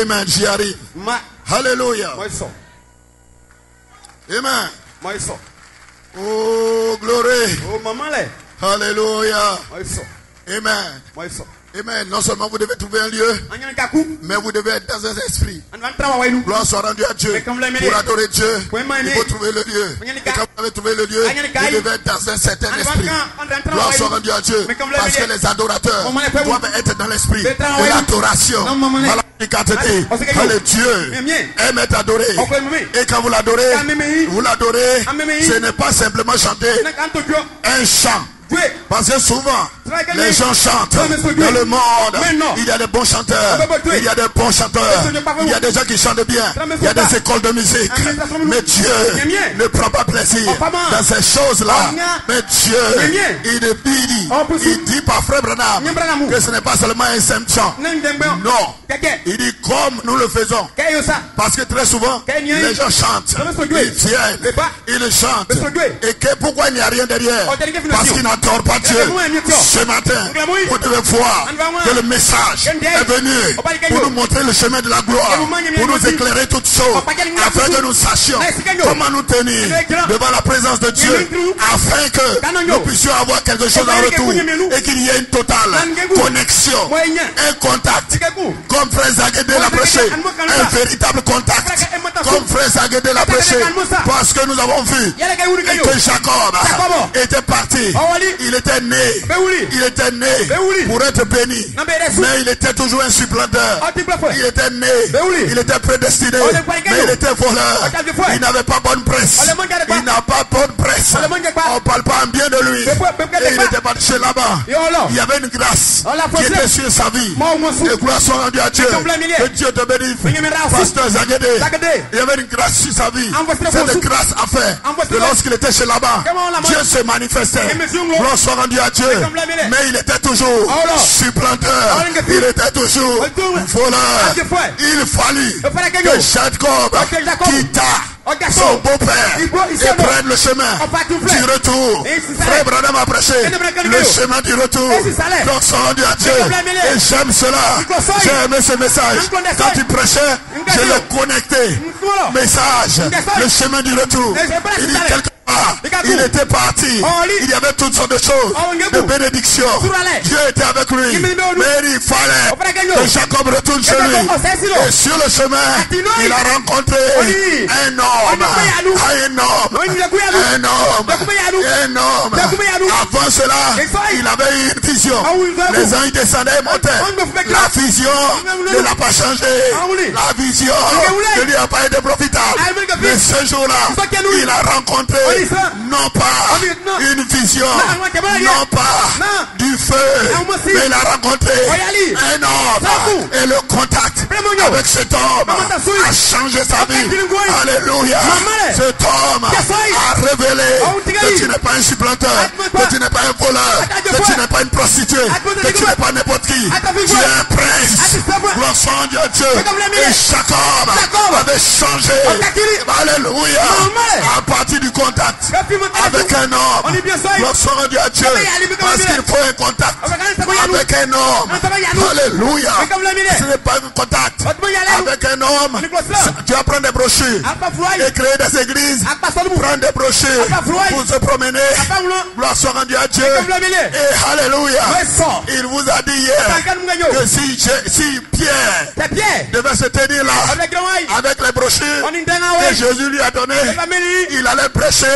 Speaker 1: Amen. J'y arrive. Alléluia. Amen. Oh, glory. Alléluia. Amen. Amen. Non seulement vous devez trouver un lieu, mais vous devez être dans un esprit. Gloire soit rendue à Dieu. Pour adorer Dieu, il faut trouver le lieu. Et quand vous avez trouvé le lieu, vous devez être dans un certain esprit. Gloire soit rendue à Dieu. Parce que les adorateurs doivent être dans l'esprit de l'adoration. Allez, Dieu aime être adoré. Et quand vous l'adorez, ce n'est pas simplement chanter un chant. Parce que souvent, les gens chantent dans le monde. Il y a des bons chanteurs, il y a des bons chanteurs, il y a des gens qui chantent bien, il y a des écoles de musique. Mais Dieu ne prend pas plaisir dans ces choses-là. Mais Dieu, il dit par Frère Branham que ce n'est pas seulement un simple chant. Non, il dit comme nous le faisons. Parce que très souvent, les gens chantent, ils viennent, ils chantent. Et que pourquoi il n'y a rien derrière? Parce qu'ils n'adorent pas Dieu. Ce matin, vous devez voir que le message est venu pour nous montrer le chemin de la gloire, pour nous éclairer toutes choses, afin que nous sachions comment nous tenir devant la présence de Dieu, afin que nous puissions avoir quelque chose en retour et qu'il y ait une totale connexion, un contact, comme Frère Zaguedé l'a prêché, un véritable contact, comme Frère Zaguedé l'a prêché, parce que nous avons vu que Jacob était parti. Il était né pour être béni, mais il était toujours un supplanteur. Il était né, il était prédestiné, mais il était voleur. Il n'avait pas bonne presse. Il n'a pas bonne presse. On ne parle pas en bien de lui. Et il n'était pas chez là-bas. Il y avait une grâce qui était sur sa vie. Et gloire soit rendue à Dieu. Que Dieu te bénisse. Pasteur Zaguedé, il y avait une grâce sur sa vie. Cette grâce a fait que lorsqu'il était chez là-bas, Dieu se manifestait. Gloire soit rendue à Dieu. Mais il était toujours supplanteur. Il était toujours voleur. Il fallut que Jacob quitta son beau-père et prenne le chemin du retour. Frère Branham a prêché le chemin du retour. Donc sont rendus à Dieu. Et j'aime cela. J'ai aimé ce message. Quand il prêchait, je l'ai connecté. Message, le chemin du retour. Il dit quelque part, il était parti. Il y avait toutes sortes de choses, de bénédictions. Dieu était avec lui. Mais il fallait que Jacob retourne chez lui. Et sur le chemin, il a rencontré un homme. Avant cela, il avait eu une vision. Les anges descendaient et montaient. La vision ne l'a pas changé. La vision ne lui a pas été profitable. Mais ce jour-là, il a rencontré non pas une vision, non pas du feu, mais il a rencontré un homme. Et le contact avec cet homme a changé sa vie. Alléluia. Cet homme a révélé que tu n'es pas un supplanteur, que tu n'es pas un voleur, que tu n'es pas une prostituée, que tu n'es pas n'importe qui. Tu es un prince. Gloire soit Dieu. Et Jacob avait changé. Alléluia. À partir du contact avec un homme. Gloire soit Dieu. Parce qu'il faut un contact avec un homme. Alléluia. Ce n'est pas un contact avec un homme. Tu vas prendre des brochures et créer des églises. Prendre des brochures pour se promener. Gloire soit rendue à Dieu. Et alléluia. Il vous a dit hier que si Pierre devait se tenir là avec les brochures que Jésus lui a donné, il allait prêcher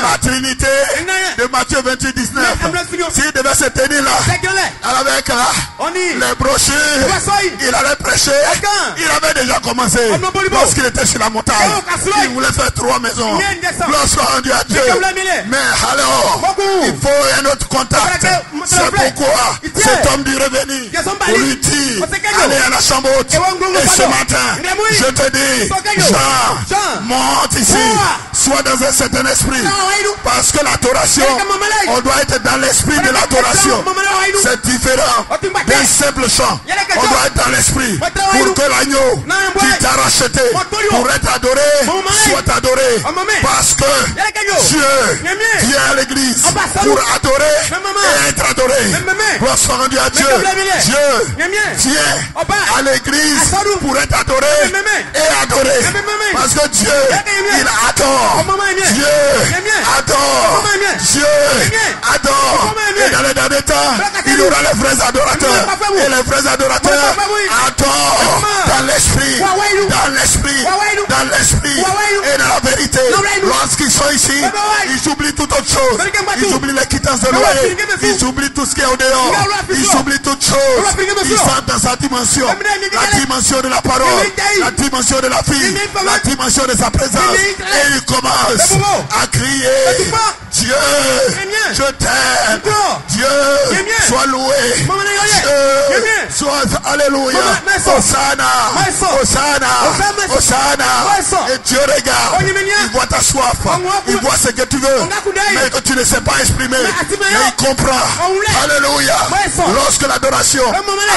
Speaker 1: la Trinité de Matthieu 28, 19. S'il devait se tenir là avec les brochures, il allait prêcher. Il avait déjà commencé lorsqu'il était sur la montagne. Il voulait faire 3 maisons. Gloire soit rendue à Dieu. Mais alors, il faut un autre contact. C'est pourquoi cet homme du revenu pour lui dit, allez à la chambre haute. Et ce matin, je te dis, Jean, monte ici. Sois dans un certain esprit. Parce que l'adoration, on doit être dans l'esprit de l'adoration. C'est différent d'un simple chant. On doit être dans l'esprit pour que l'agneau qui t'a racheté pour être adoré soit adoré. Parce que Dieu vient à l'église pour adorer et être adoré. Gloire soit rendue à Dieu. Dieu vient à l'église pour être adoré et adoré. Parce que Dieu, il adore. Dieu adore. Dieu adore. Et dans les derniers temps, il y aura les vrais adorateurs. Et les vrais adorateurs adorent dans l'esprit. Dans l'esprit. Dans l'esprit. Et dans la vérité. Lorsqu'ils sont ici, ils oublient toute autre chose. Ils oublient les quittances de loyer. Ils oublient tout ce qui est au dehors. Ils oublient toute chose. Ils sont dans sa dimension. La dimension de la parole. La dimension de la vie. La dimension de sa présence. Et ils commencent à crier, Dieu, je t'aime. Dieu, sois loué. Dieu, sois alléluia. Hosanna, Hosanna, Hosanna. Et Dieu regarde, il voit ta soif, il voit ce que tu veux, mais que tu ne sais pas exprimer. Mais il comprend. Alléluia. Lorsque l'adoration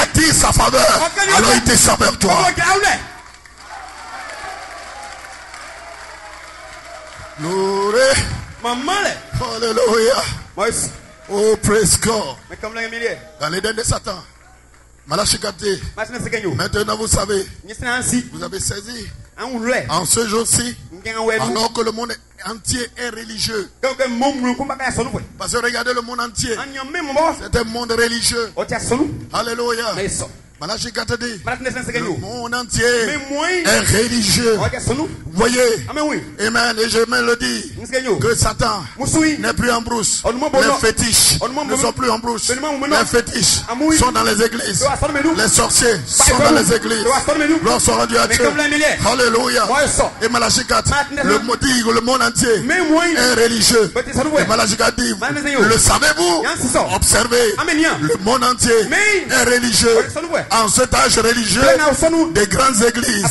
Speaker 1: attire sa faveur, alors il descend vers toi. Alléluia. Oh, praise God. Dans l'Éden de Satan, Malachie 4, maintenant vous savez, vous avez saisi, en ce jour-ci, alors que le monde entier est religieux. Parce que regardez le monde entier, c'est un monde religieux. Alléluia. Malachie 4 dit, le monde entier est religieux. Vous voyez, amen, et je me le dis, que Satan n'est plus en brousse. Les fétiches ne sont plus en brousse. Les fétiches sont dans les églises. Les sorciers sont dans les églises. Gloire soit rendue à Dieu. Alléluia. Et Malachie 4, le monde entier est religieux. Et Malachie 4 dit, le savez-vous? Observez, le monde entier est religieux. En cet âge religieux, des grandes églises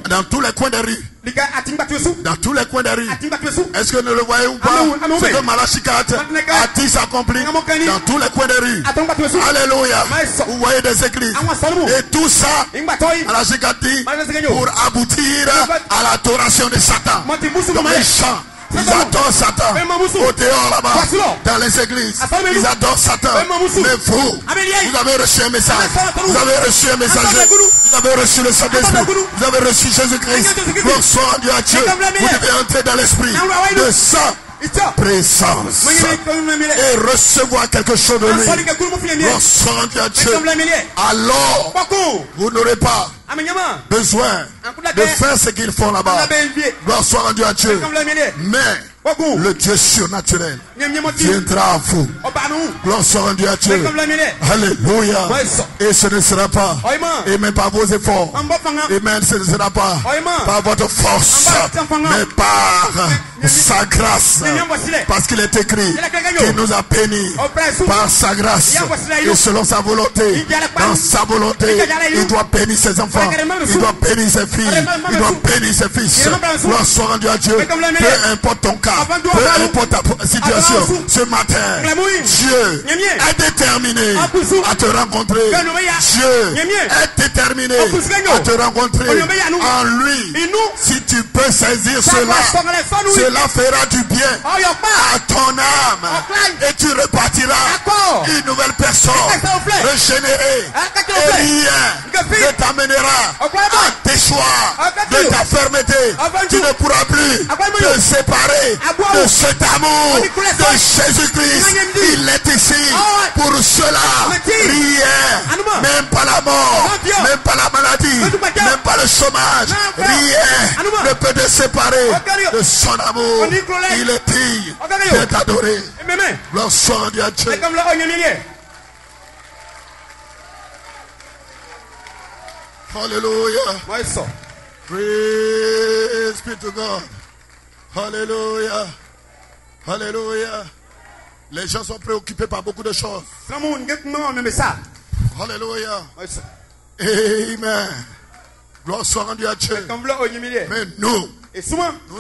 Speaker 1: dans tous les coins des rues. Dans tous les coins des rues. Est-ce que vous le voyez ou pas? Ce que Malachie 4 a-t-il s'accompli dans tous les coins des rues. Alléluia. Vous voyez des églises. Et tout ça, Malachie 4 dit, pour aboutir à l'adoration de Satan. Comme les chants. Ils adorent Satan au dehors là-bas, dans les églises. Ils adorent Satan. Mais vous avez reçu un message. Vous avez reçu un messager. Vous avez reçu le Saint-Esprit. Vous avez reçu Jésus-Christ. Gloire soit à Dieu. Vous devez entrer dans l'esprit de sa présence et recevoir quelque chose de lui. Gloire soit à Dieu. Alors, vous n'aurez pas besoin de faire ce qu'ils font là-bas. Gloire soit rendue à Dieu. Mais le Dieu surnaturel viendra à vous. Gloire soit rendue à Dieu. Alléluia. Et ce ne sera pas, et même par vos efforts, et même ce ne sera pas par votre force, mais par sa grâce. Parce qu'il est écrit qu'il nous a bénis par sa grâce et selon sa volonté. Dans sa volonté, il doit bénir ses enfants, il doit bénir ses filles, il doit bénir ses fils. Gloire soit rendue à Dieu. Peu importe ton cas, peu importe ta situation, ce matin, Dieu est déterminé à te rencontrer. Dieu est déterminé à te rencontrer. En lui, si tu peux saisir cela, cela fera du bien à ton âme et tu repartiras une nouvelle personne régénérée, et rien ne t'amènera à tes choix de ta fermeté. Tu ne pourras plus te séparer de cet amour de Jésus-Christ. Il est ici pour cela. Rien, même pas la mort, même pas la maladie, même pas le chômage, rien ne peut te séparer de son amour. Il est digne d'être adoré. Gloire soit rendue à Dieu. Hallelujah. Praise be to God. Hallelujah. Hallelujah. Les gens sont préoccupés par beaucoup de choses. Hallelujah. Amen. Gloire soit rendue à Dieu. Mais nous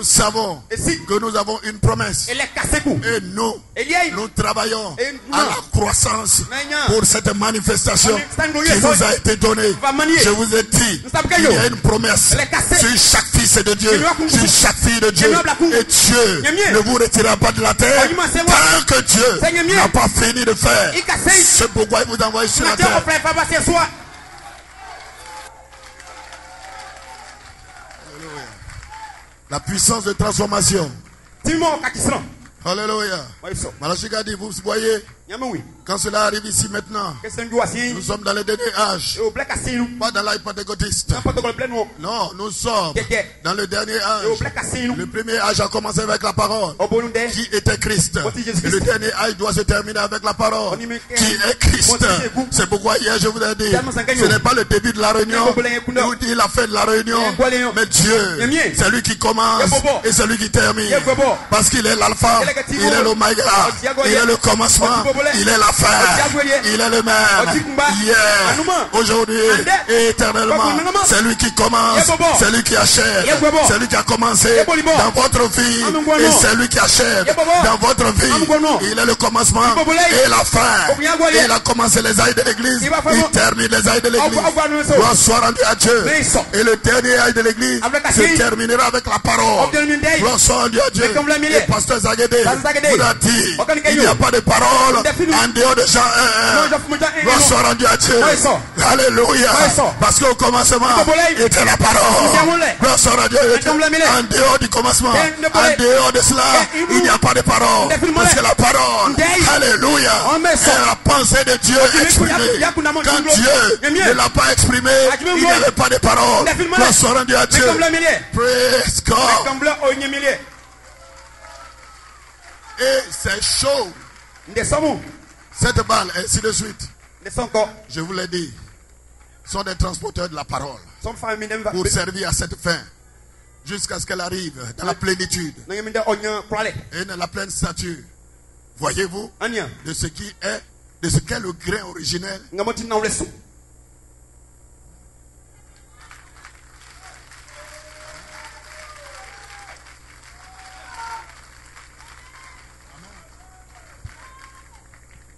Speaker 1: savons que nous avons une promesse. Et nous travaillons à la croissance pour cette manifestation qui nous a été donnée. Je vous ai dit qu'il y a une promesse sur chaque fils de Dieu, sur chaque fille de Dieu. Et Dieu ne vous retirera pas de la terre tant que Dieu n'a pas fini de faire. C'est pourquoi il vous envoie sur la terre. La puissance de transformation. Alléluia. Malachika dit, vous voyez, quand cela arrive ici maintenant, nous sommes dans le dernier âge. Pas dans l'âge pentecôtiste. Non, nous sommes dans le dernier âge. Le premier âge a commencé avec la parole, qui était Christ. Et le dernier âge doit se terminer avec la parole, qui est Christ. C'est pourquoi hier je vous ai dit, ce n'est pas le début de la réunion, où il a fait de la réunion, mais Dieu, c'est lui qui commence et c'est lui qui termine. Parce qu'il est l'alpha, il est l'oméga, il est le commencement, il est la fin, il est le même hier, aujourd'hui et éternellement. C'est lui qui commence, c'est lui qui achève, c'est lui qui a commencé dans votre vie et c'est lui qui achève dans votre vie. Il est le commencement et la fin. Il a commencé les âges de l'église, il termine les âges de l'église. Gloire soit rendue à Dieu. Et le dernier âge de l'église se terminera avec la parole. Gloire soit rendue à Dieu. Et pasteur Zagédé vous a dit, il n'y a pas de parole en dehors de Jean 1. Gloire soit rendue à Dieu. Alléluia. Parce qu'au commencement était la parole. Gloire soit rendue à Dieu. En dehors du commencement, en dehors de cela, il n'y a pas de parole. Parce que la parole, alléluia, est la pensée de Dieu exprimée. Quand Dieu ne l'a pas exprimé, il n'y avait pas de parole. Gloire soit rendue à Dieu. Praise God. Et c'est chaud. Cette balle, ainsi de suite. Je vous l'ai dit, sont des transporteurs de la parole pour servir à cette fin jusqu'à ce qu'elle arrive dans la plénitude et dans la pleine stature. Voyez-vous de ce qui est, de ce qu'est le grain originel.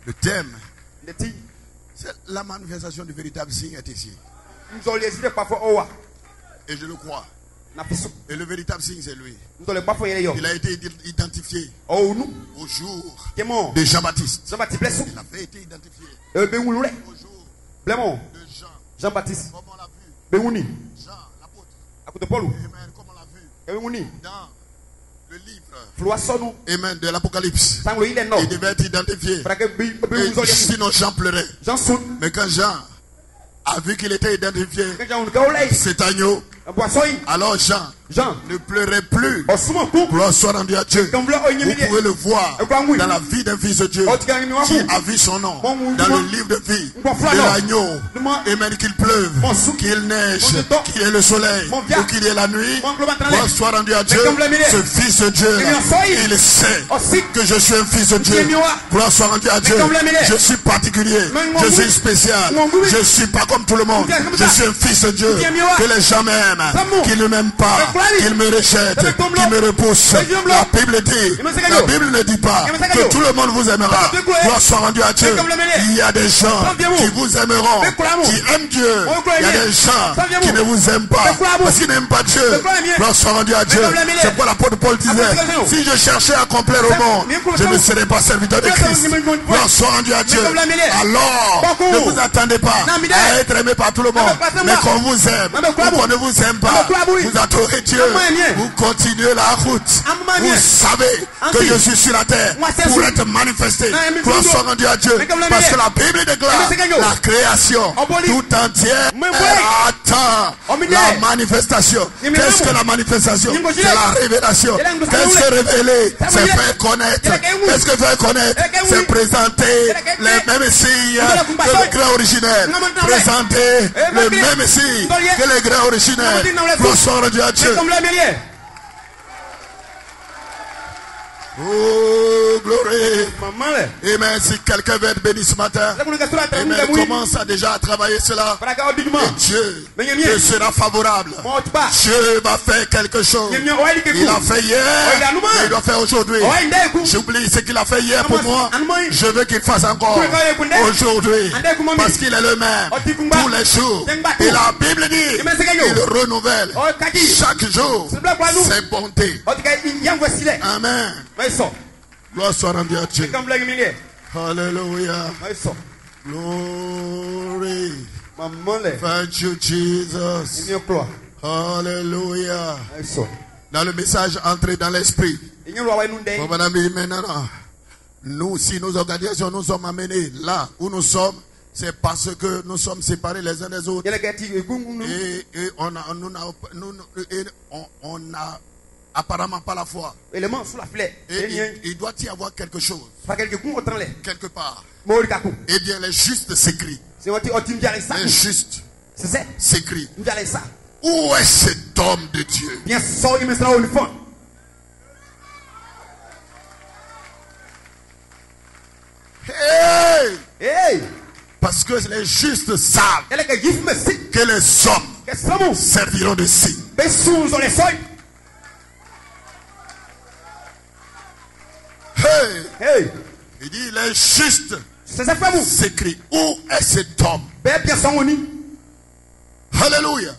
Speaker 1: Le thème, c'est la manifestation du véritable signe est ici. Et je le crois. Et le véritable signe, c'est lui. Il a été identifié au jour de Jean-Baptiste. Il avait été identifié au jour de Jean-Baptiste. Comme on l'a vu. Jean, l'apôtre. Amen, comme on l'a vu. Dans le livre Amen, de l'Apocalypse. Il devait être identifié. Et sinon Jean pleurait. Mais quand Jean a vu qu'il était identifié, cet agneau, alors Jean
Speaker 2: Jean
Speaker 1: ne pleurait plus. Gloire soit rendue à Dieu. Vous pouvez le voir dans la vie d'un fils de Dieu qui a vu son nom dans le livre de vie de l'agneau. Et même qu'il pleuve, qu'il neige, qu'il y ait le soleil ou qu'il y ait la nuit, gloire soit rendue à Dieu. Ce fils de Dieu, il sait que je suis un fils de Dieu. Gloire soit rendue à Dieu. Je suis particulier, je suis spécial, je ne suis pas comme tout le monde. Je suis un fils de Dieu que les gens m'aiment, qu'ils ne m'aiment pas, qu'ils me rejettent, qu'ils me repoussent. La Bible dit, la Bible ne dit pas que tout le monde vous aimera. Gloire soit rendue à Dieu. Il y a des gens qui vous aimeront, qui aiment Dieu. Il y a des gens qui ne vous aiment pas parce qu'ils n'aiment pas Dieu. Gloire soit rendue à Dieu. C'est pourquoi l'apôtre Paul disait, si je cherchais à complaire au monde, je ne serais pas serviteur de Christ. Gloire soit rendue à Dieu. Alors, ne vous attendez pas à être aimé par tout le monde, mais qu'on vous aime ou qu'on ne vous aime pas, vous adorez Dieu, vous continuez la route. Vous savez que je suis sur la terre pour être manifesté. Gloire soit rendue à Dieu. Parce que la Bible déclare la création tout entière attend la manifestation. Qu'est-ce que la manifestation? C'est la révélation. Qu'est-ce que révéler? C'est faire connaître. Qu'est-ce que faire connaître? C'est présenter les mêmes signes que le grain originel. Présenter le même signe que le grain originel. Gloire soit rendue à Dieu. Oh, glory. Amen. Si quelqu'un veut être béni ce matin, amen, commence à déjà à travailler cela. Et Dieu te sera favorable. Dieu va faire quelque chose. Il a fait hier, mais il doit faire aujourd'hui. J'oublie ce qu'il a fait hier pour moi. Je veux qu'il fasse encore aujourd'hui. Parce qu'il est le même tous les jours. Et la Bible dit, il renouvelle chaque jour ses bontés. Amen. Gloire soit rendue à Dieu. Hallelujah. Glory. Thank you, Jesus. Hallelujah. Dans le message entré dans l'esprit. Nous, si nos organisations nous sommes amenés là où nous sommes, c'est parce que nous sommes séparés les uns des autres. Et on a apparemment pas la foi. Et il doit y avoir quelque chose. Quelque part. Eh bien, les justes s'écrient. Les justes s'écrient. Où est cet homme de Dieu? Hey! Parce que les justes savent que les hommes serviront de signes. Hey! Il dit les justes s'écrit. Où est cet homme? Alléluia.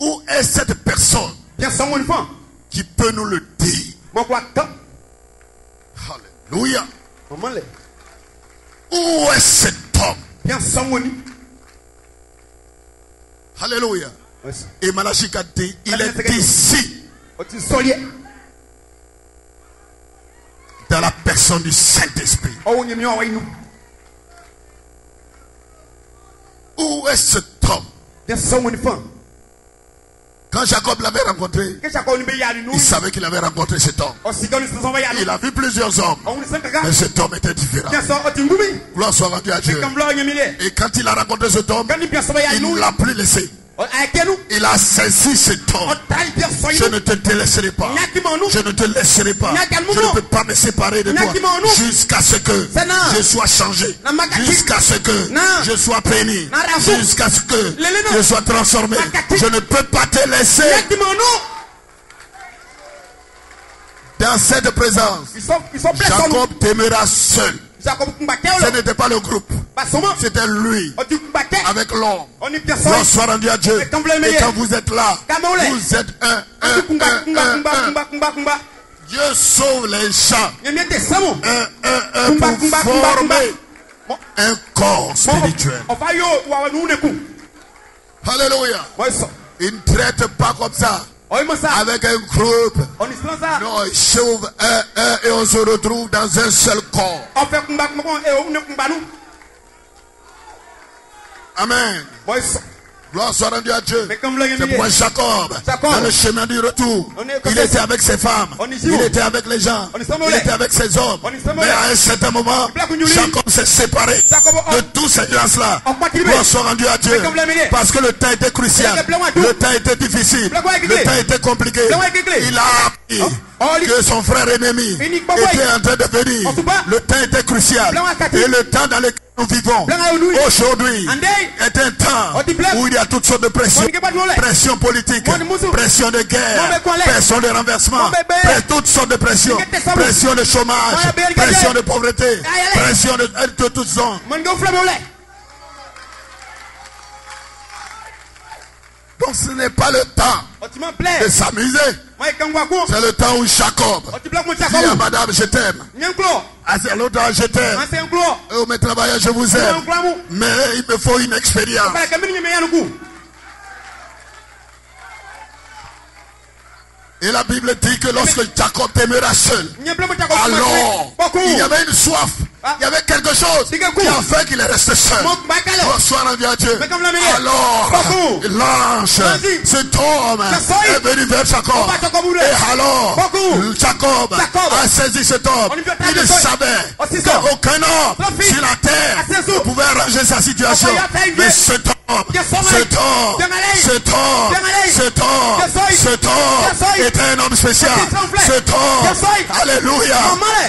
Speaker 1: Où est cette personne qui peut nous le dire? Alléluia. Où est cet homme? Alléluia. Et Malachie a dit, il est ici. Dans la personne du Saint-Esprit. Où est cet homme? Quand Jacob l'avait rencontré, il savait qu'il avait rencontré cet homme. Il a vu plusieurs hommes, mais cet homme était différent. Gloire soit rendue à Dieu. Et quand il a rencontré cet homme, il ne l'a plus laissé. Il a saisi cet homme. Je ne te délaisserai pas. Je ne te laisserai pas. Je ne peux pas me séparer de toi jusqu'à ce que je sois changé, jusqu'à ce que je sois béni, jusqu'à ce que je sois transformé. Je ne peux pas te laisser. Dans cette présence, Jacob demeura seul. Ce n'était pas le groupe, c'était lui avec l'homme. Gloire soit rendue à Dieu. Et quand vous êtes là, vous êtes un. Dieu sauve les gens pour former un corps spirituel. Alléluia. Il ne traite pas comme ça. Avec un groupe. Non, il sauve un et on se retrouve dans un seul corps. Amen. Gloire soit rendue à Dieu. C'est pourquoi Jacob, dans le chemin du retour, il était avec ses femmes, il était avec les gens, il était avec ses hommes. Mais à un certain moment, Jacob s'est séparé de tous ces gens-là. Gloire soit rendue à Dieu. Parce que le temps était crucial, le temps était difficile, le temps était compliqué. Il a appris que son frère ennemi était en train de venir. Le temps était crucial. Et le temps dans lequel nous vivons aujourd'hui est un temps où il y a toutes sortes de pressions. Pression politique, pression de guerre, pression de renversement, toutes sortes de pressions. Pression de chômage, pression de pauvreté, pression de toutes sortes. Donc ce n'est pas le temps de s'amuser. C'est le temps où Jacob dit à madame, je t'aime. À l'autre temps, je t'aime. Oh, mes travailleurs, je vous aime. Mais il me faut une expérience. Et la Bible dit que lorsque Jacob demeura seul, alors il y avait une soif. Il y avait quelque chose qui a fait qu'il est resté seul. Bonsoir à Dieu. Alors, l'ange, cet homme est venu vers Jacob. Et alors, Jacob a saisi cet homme. Il savait qu'aucun homme sur la terre ne pouvait arranger sa situation. Mais cet homme était un homme spécial. Cet homme, alléluia,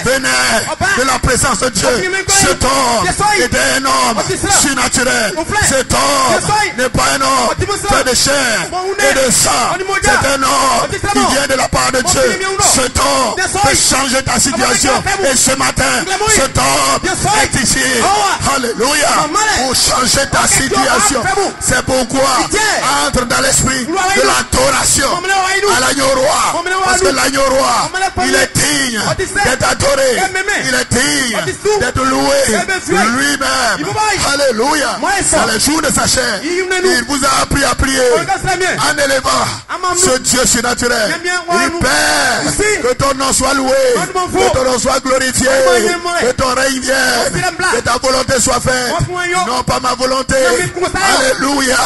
Speaker 1: venait de la présence de Dieu. Cet homme était un homme surnaturel. Cet homme n'est pas un homme fait de chair et de sang. C'est un homme qui vient de la part de Dieu. Cet homme peut changer ta situation. Et ce matin, cet homme est ici. Alléluia. Pour changer ta situation. C'est pourquoi entre dans l'esprit de l'adoration à l'agneau roi. Parce que l'agneau roi, il est digne d'être adoré. Il est digne d'être loué lui-même. Alléluia. Dans les jours de sa chair, il vous a appris à prier en élevant ce Dieu surnaturel. Il Père, que ton nom soit loué, que ton nom soit glorifié, que ton règne vienne, que ta volonté soit faite, non pas ma volonté. Alléluia.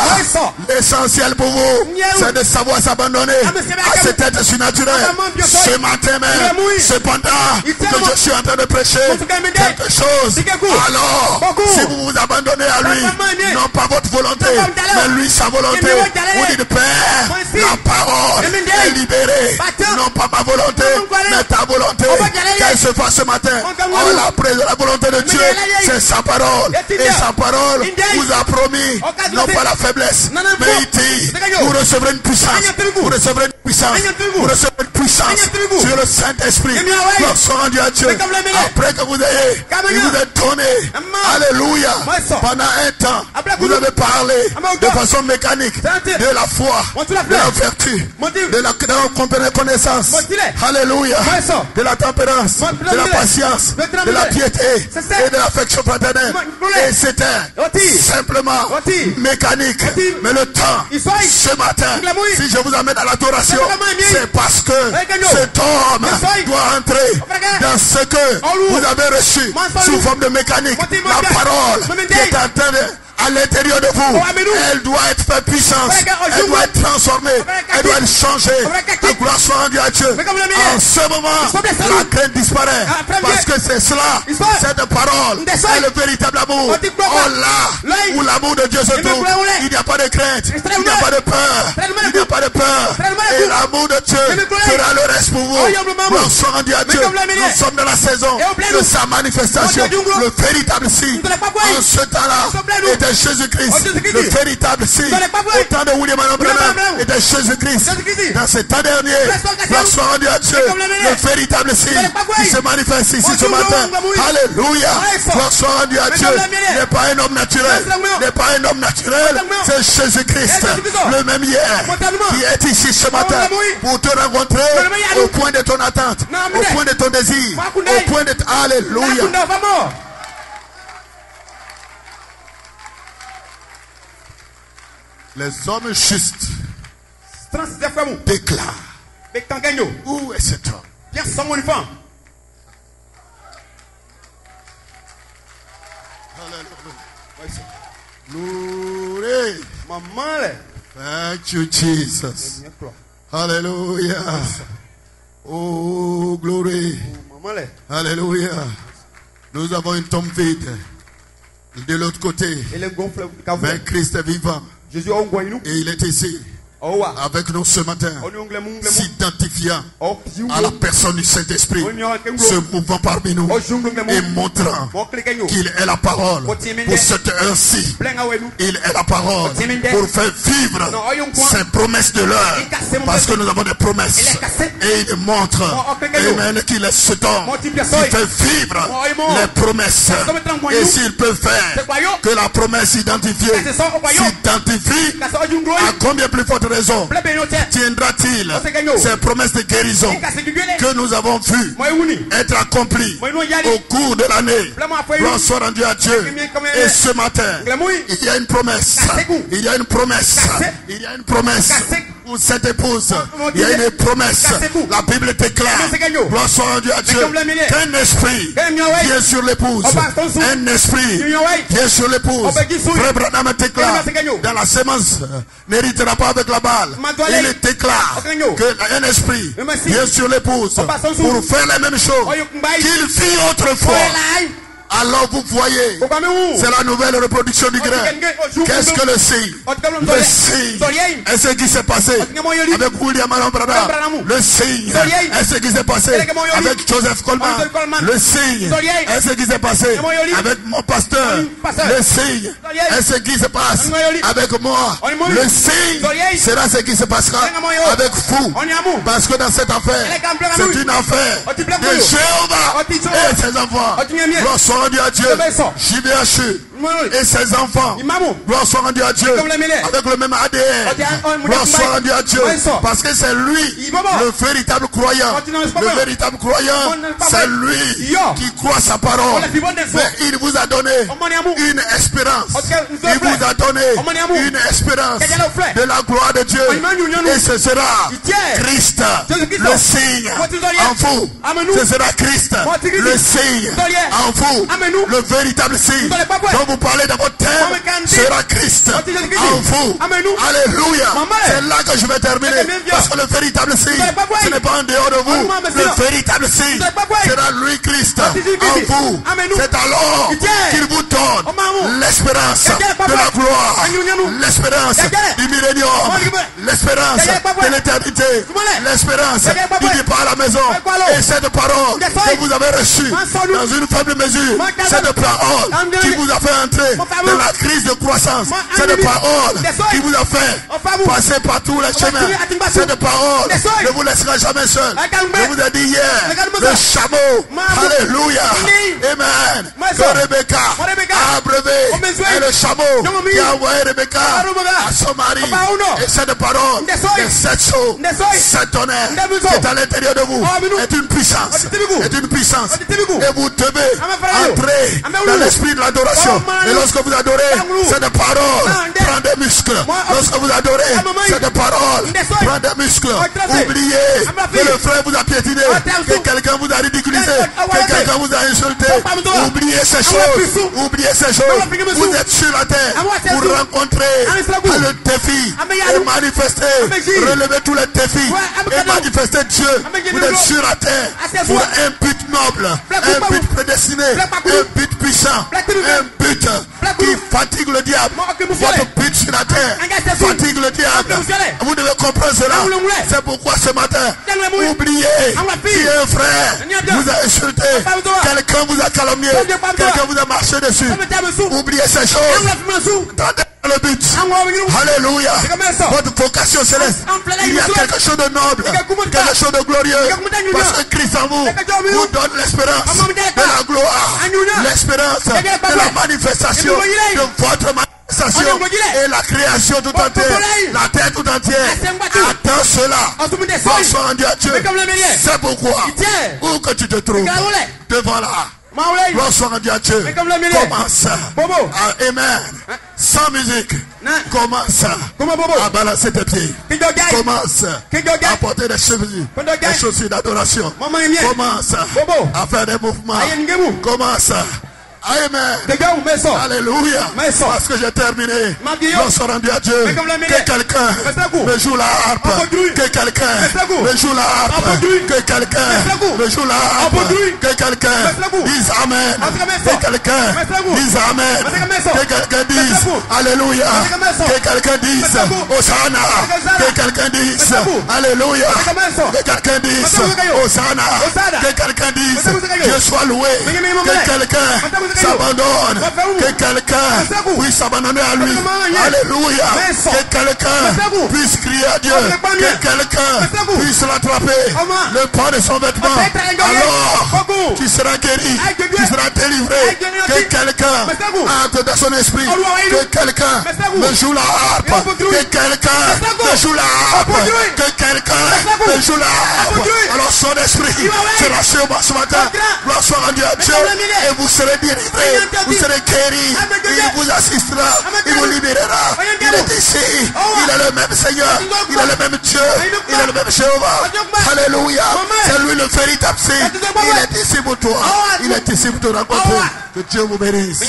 Speaker 1: L'essentiel pour vous, c'est de savoir s'abandonner à cet être surnaturel. Ce matin même, cependant que je suis en train de prêcher quelque chose, alors si vous vous abandonnez à lui, non pas votre volonté, mais lui sa volonté, vous dites Père, la parole est libérée, non pas ma volonté, mais ta volonté, qu'elle se fasse ce matin. La volonté de Dieu, c'est sa parole, et sa parole vous a promis, non pas la faiblesse, mais il dit, vous recevrez une puissance, vous recevrez une puissance, vous recevrez une puissance sur le Saint-Esprit. Gloire soit rendue à Dieu. Après que vous ayez, il vous est donné, alléluia, pendant un temps, vous avez parlé de façon mécanique de la foi, de la vertu, de la connaissance, alléluia, de la tempérance, de la patience, de la piété et de l'affection fraternelle. Et c'était simplement mécanique. Mais le temps, ce matin, si je vous amène à l'adoration, c'est parce que cet homme doit entrer dans ce que vous avez reçu sous forme de mécanique. La parole qui est en train de à l'intérieur de vous, elle doit être faite puissance, elle doit être transformée, elle doit être changée. La gloire soit rendue à Dieu. En ce moment, la crainte disparaît, parce que c'est cela, cette parole est le véritable amour. Oh là où l'amour de Dieu se trouve, il n'y a pas de crainte, il n'y a pas de peur, il n'y a pas de peur. Et l'amour de Dieu fera le reste pour vous. Gloire soit rendue à Dieu. Nous sommes dans la saison de sa manifestation, le véritable signe. En ce temps-là, était Jésus-Christ, le véritable signe. Au temps de William Branham était Jésus-Christ. Dans ce temps dernier, gloire soit rendue à Dieu, le véritable signe qui se manifeste ici ce matin. Alléluia. Gloire soit rendue à Dieu. Il n'est pas un homme naturel. Il n'est pas un homme naturel. C'est Jésus-Christ, le même hier, qui est ici ce matin pour te rencontrer au point de ton attente, au point de ton désir, au point de... Alléluia. Les hommes justes déclarent. Où est cet homme? Glory. Thank you, Jesus. Hallelujah. Oh, glory. Alléluia. Nous avons une tombe vide. De l'autre côté. Mais Christ est vivant. Et il est ici. Avec nous ce matin, s'identifiant à la personne du Saint-Esprit, se mouvant parmi nous et montrant qu'il est la parole pour cette heure-ci. Il est la parole pour faire vivre ces promesses de l'heure, parce que nous avons des promesses. Et il montre qu'il est ce temps qui fait vivre les promesses. Et s'il peut faire que la promesse identifiée s'identifie, à combien plus forte raison tiendra-t-il ces promesses de guérison que nous avons vues être accomplies au cours de l'année? Gloire soit rendue à Dieu. Et ce matin, il y a une promesse. Il y a une promesse. Il y a une promesse pour cette épouse. Il y a une promesse. La Bible déclare, gloire soit rendue à Dieu, qu'un esprit qui est sur l'épouse, un esprit qui est sur l'épouse. Frère Branham déclare, dans la sémence n'héritera pas avec la balle. Il déclare qu'un esprit qui est sur l'épouse pour faire les mêmes choses qu'il fit autrefois. Alors vous voyez, c'est la nouvelle reproduction du grain. Qu'est-ce que le signe? Le signe est ce qui s'est passé avec William Allen Branham. Le signe est ce qui s'est passé avec Joseph Coleman. Le signe est ce qui s'est passé avec mon pasteur. Le signe est ce qui se passe avec moi. Le signe sera ce qui se passera avec vous. Parce que dans cette affaire, c'est une affaire de Jéhovah et ses enfants. Rendu à Dieu, JVH et ses enfants. Gloire soit rendue à Dieu avec le même ADN. Gloire soit rendue à Dieu parce que c'est lui le véritable croyant. Le véritable croyant, c'est lui qui croit sa parole. Mais il vous a donné une espérance. Il vous a donné une espérance de la gloire de Dieu. Et ce sera Christ, le signe en vous. Ce sera Christ, le signe en vous. Le véritable signe dont vous parlez dans votre thème sera Christ en vous. Alléluia. C'est là que je vais terminer. Parce que le véritable signe, ce n'est pas en dehors de vous. Le véritable signe sera lui, Christ, en vous. C'est alors qu'il vous donne l'espérance de la gloire, l'espérance du millénium, l'espérance de l'éternité, l'espérance du départ à la maison. Et cette parole que vous avez reçue dans une faible mesure, cette parole qui vous a fait entrer dans la crise de croissance, cette parole qui vous a fait passer par tous les chemins, cette parole ne vous laissera jamais seul. Je vous ai dit hier, le chameau, alléluia, amen, que Rebecca a abreuvé, et le chameau qui a envoyé Rebecca à son mari. Et cette parole, et cette chose, cet honneur qui est à l'intérieur de vous est une puissance, et vous devez entrer dans l'esprit de l'adoration. Et lorsque vous adorez, cette parole prend des muscles. Lorsque vous adorez, cette parole prend des muscles. Oubliez que le frère vous a piétiné, que quelqu'un vous a ridiculisé, que quelqu'un vous a insulté. Oubliez ces choses. Oubliez ces choses. Vous êtes sur la terre pour rencontrer le défi et manifester, relever tous les défis et manifester Dieu. Vous êtes sur la terre pour un but noble, un but prédestiné, un but puissant, un but qui fatigue le diable. Votre but sur la terre fatigue le diable. Vous devez comprendre cela. C'est pourquoi ce matin, oubliez si un frère vous a insulté, quelqu'un vous a calomnié, quelqu'un vous a marché dessus. Oubliez ces choses. Le but. Alléluia. Votre vocation céleste. Il y a quelque chose de noble, quelque chose de glorieux. Parce que Christ en vous vous donne l'espérance de la gloire, l'espérance de la manifestation de votre manifestation et la création tout entière, la terre tout entière attend cela. Gloire soit rendue à Dieu. C'est pourquoi où que tu te trouves devant là, gloire soit rendue à Dieu. Commence. Amen. Sans musique. Commence à balancer tes pieds. Commence à porter des chaussures d'adoration. Commence à faire des mouvements. Commence Amen. Alléluia. Parce que j'ai terminé. Lorsqu'on rendu à Dieu. Que quelqu'un me joue la harpe. Que quelqu'un me joue la harpe. Que quelqu'un me joue la harpe. Que quelqu'un dise Amen. Que quelqu'un dise Amen. Que quelqu'un dise Alléluia. Que quelqu'un dise Hosanna. Que quelqu'un dise Alléluia. Que quelqu'un dise Hosanna. Que quelqu'un dise Dieu soit loué. Que quelqu'un s'abandonne. Que quelqu'un puisse s'abandonner à lui. Alléluia. Que quelqu'un puisse crier à Dieu. Que quelqu'un puisse l'attraper. Le pas de son vêtement. Alors tu seras guéri. Tu seras délivré. Que quelqu'un entre dans son esprit. Que quelqu'un me joue la harpe. Que quelqu'un me joue la harpe. Que quelqu'un me joue la harpe. Alors son esprit sera sur moi ce matin. Gloire soit rendue à Dieu. Et vous serez délivrés. Vous serez guéris. Il vous assistera. Il vous libérera. Il est ici. Il est le même Seigneur. Il est le même Dieu. Il est le même Jéhovah. Alléluia. C'est lui le véritable signe. Il est ici pour toi. Il est ici pour te rencontrer. Que Dieu vous bénisse.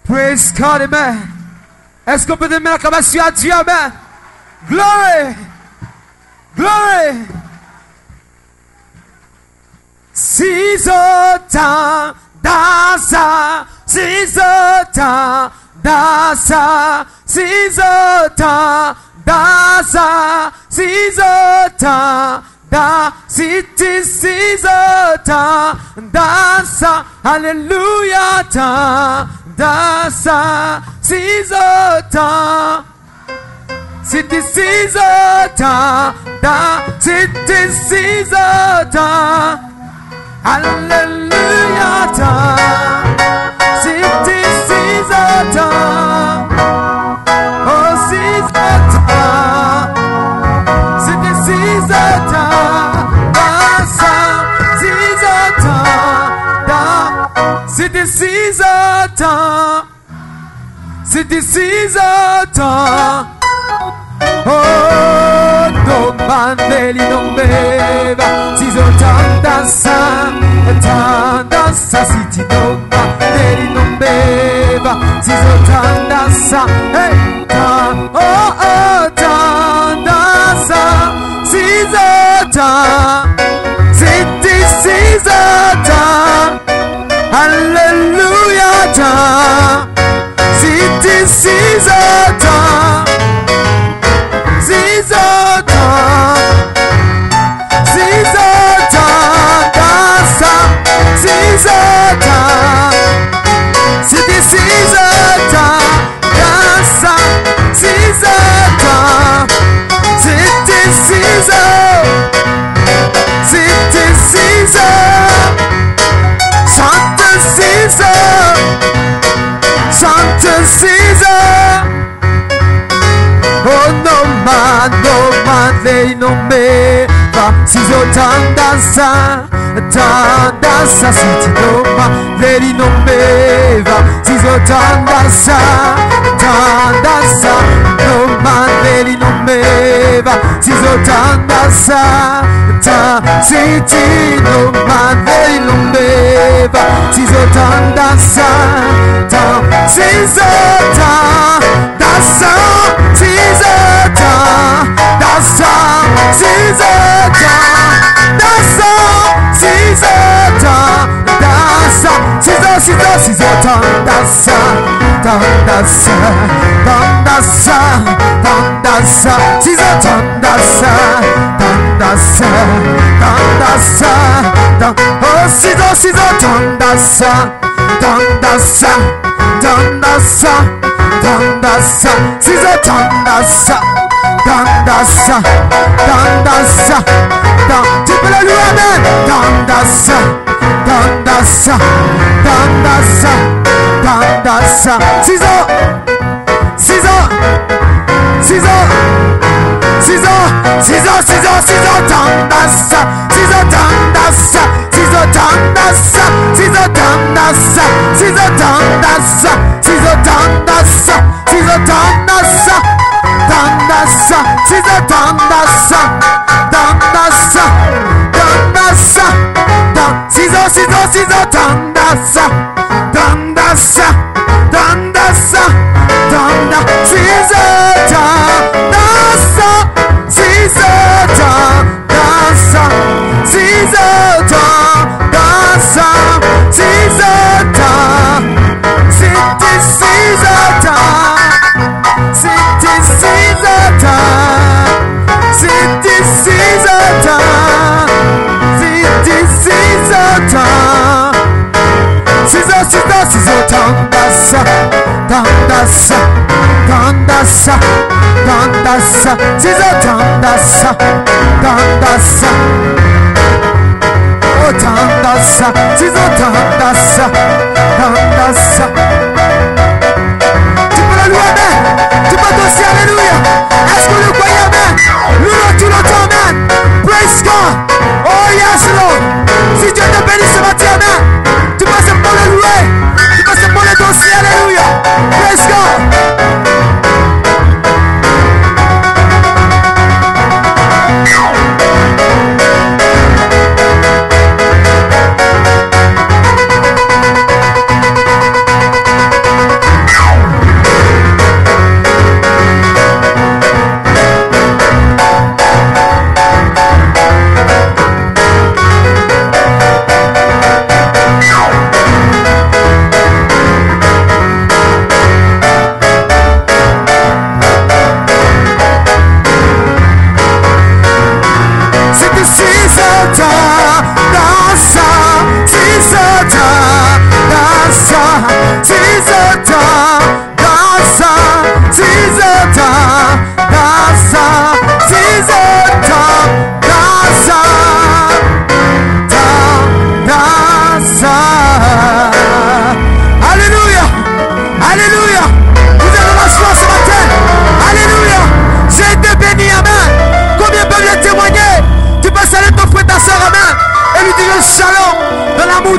Speaker 2: Praise God, amen. Est-ce qu'on peut donner l'acclamation à Dieu, amen? Glory! Glory! Sizota, dasa, sizota, dasa, sizota, dasa, sizota, da, city, sizota, dasa, hallelujah, da. Dasa, Sizota, City Sizota, da, City Sizota, Hallelujah, da, City Sizota, oh Sizota, City Sizota, Dasa, Sizota, da, City Sizota. City Sizota. Oh, domandeli non beva. Sizota danza, City domandeli non beva. Sizota danza, hey, oh, danza, Sizota. City Sizota. Hallelujah, da. City Sizota, Sizota, Sizota, danza, Sizota, City Sizota, danza, Sizota, City Sizota, City Sizota, Santa Sizota. Santa Caesar. Oh no man, lei non me va. Sizota danza, City doma, lei non me va. Sizota danza, no man, lei non me va. Sizota danza, City no man, lei non me va. Sizota danza. Sizota, danza, Sizota, danza, Sizota, danza, Sizota, danza, Sizota, danza, danza, Sizota, danza, oh Sizota, danza, Sizota, danza, tu peux le louer, amen. Danza, danza,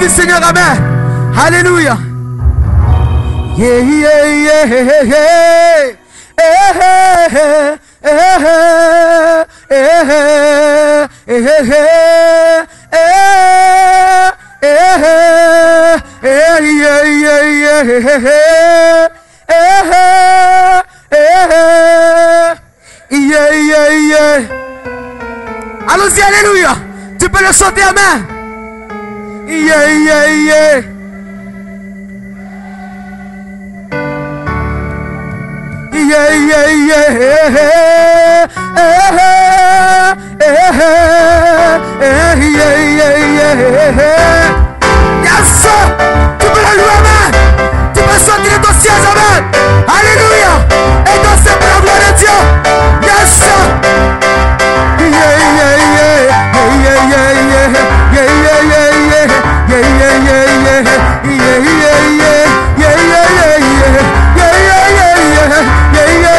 Speaker 2: Seigneur, amen. Alléluia. Yeah, yeah, yeah, yeah, yeah. Allons-y, alléluia. Tu peux le chanter, amen. Yeah, yeah, yeah. Yeah, yeah, yeah. Yes, sir. Tu peux la louer, amen. Tu peux sortir de ton siège, amen. Alléluia. Et danser pour la gloire de Dieu. Yes, sir. Yeah, yeah, yeah. Yeah, yeah, yeah. Yeah, yeah, yeah, yeah. Yeah, yeah, yeah, yeah. Yeah, yeah, yeah. Yeah, yeah, yeah, yeah. Yeah, yeah, yeah, yeah. Yeah, yeah, yeah, yeah. Yeah, yeah, yeah, yeah. Yeah, yeah, yeah, yeah.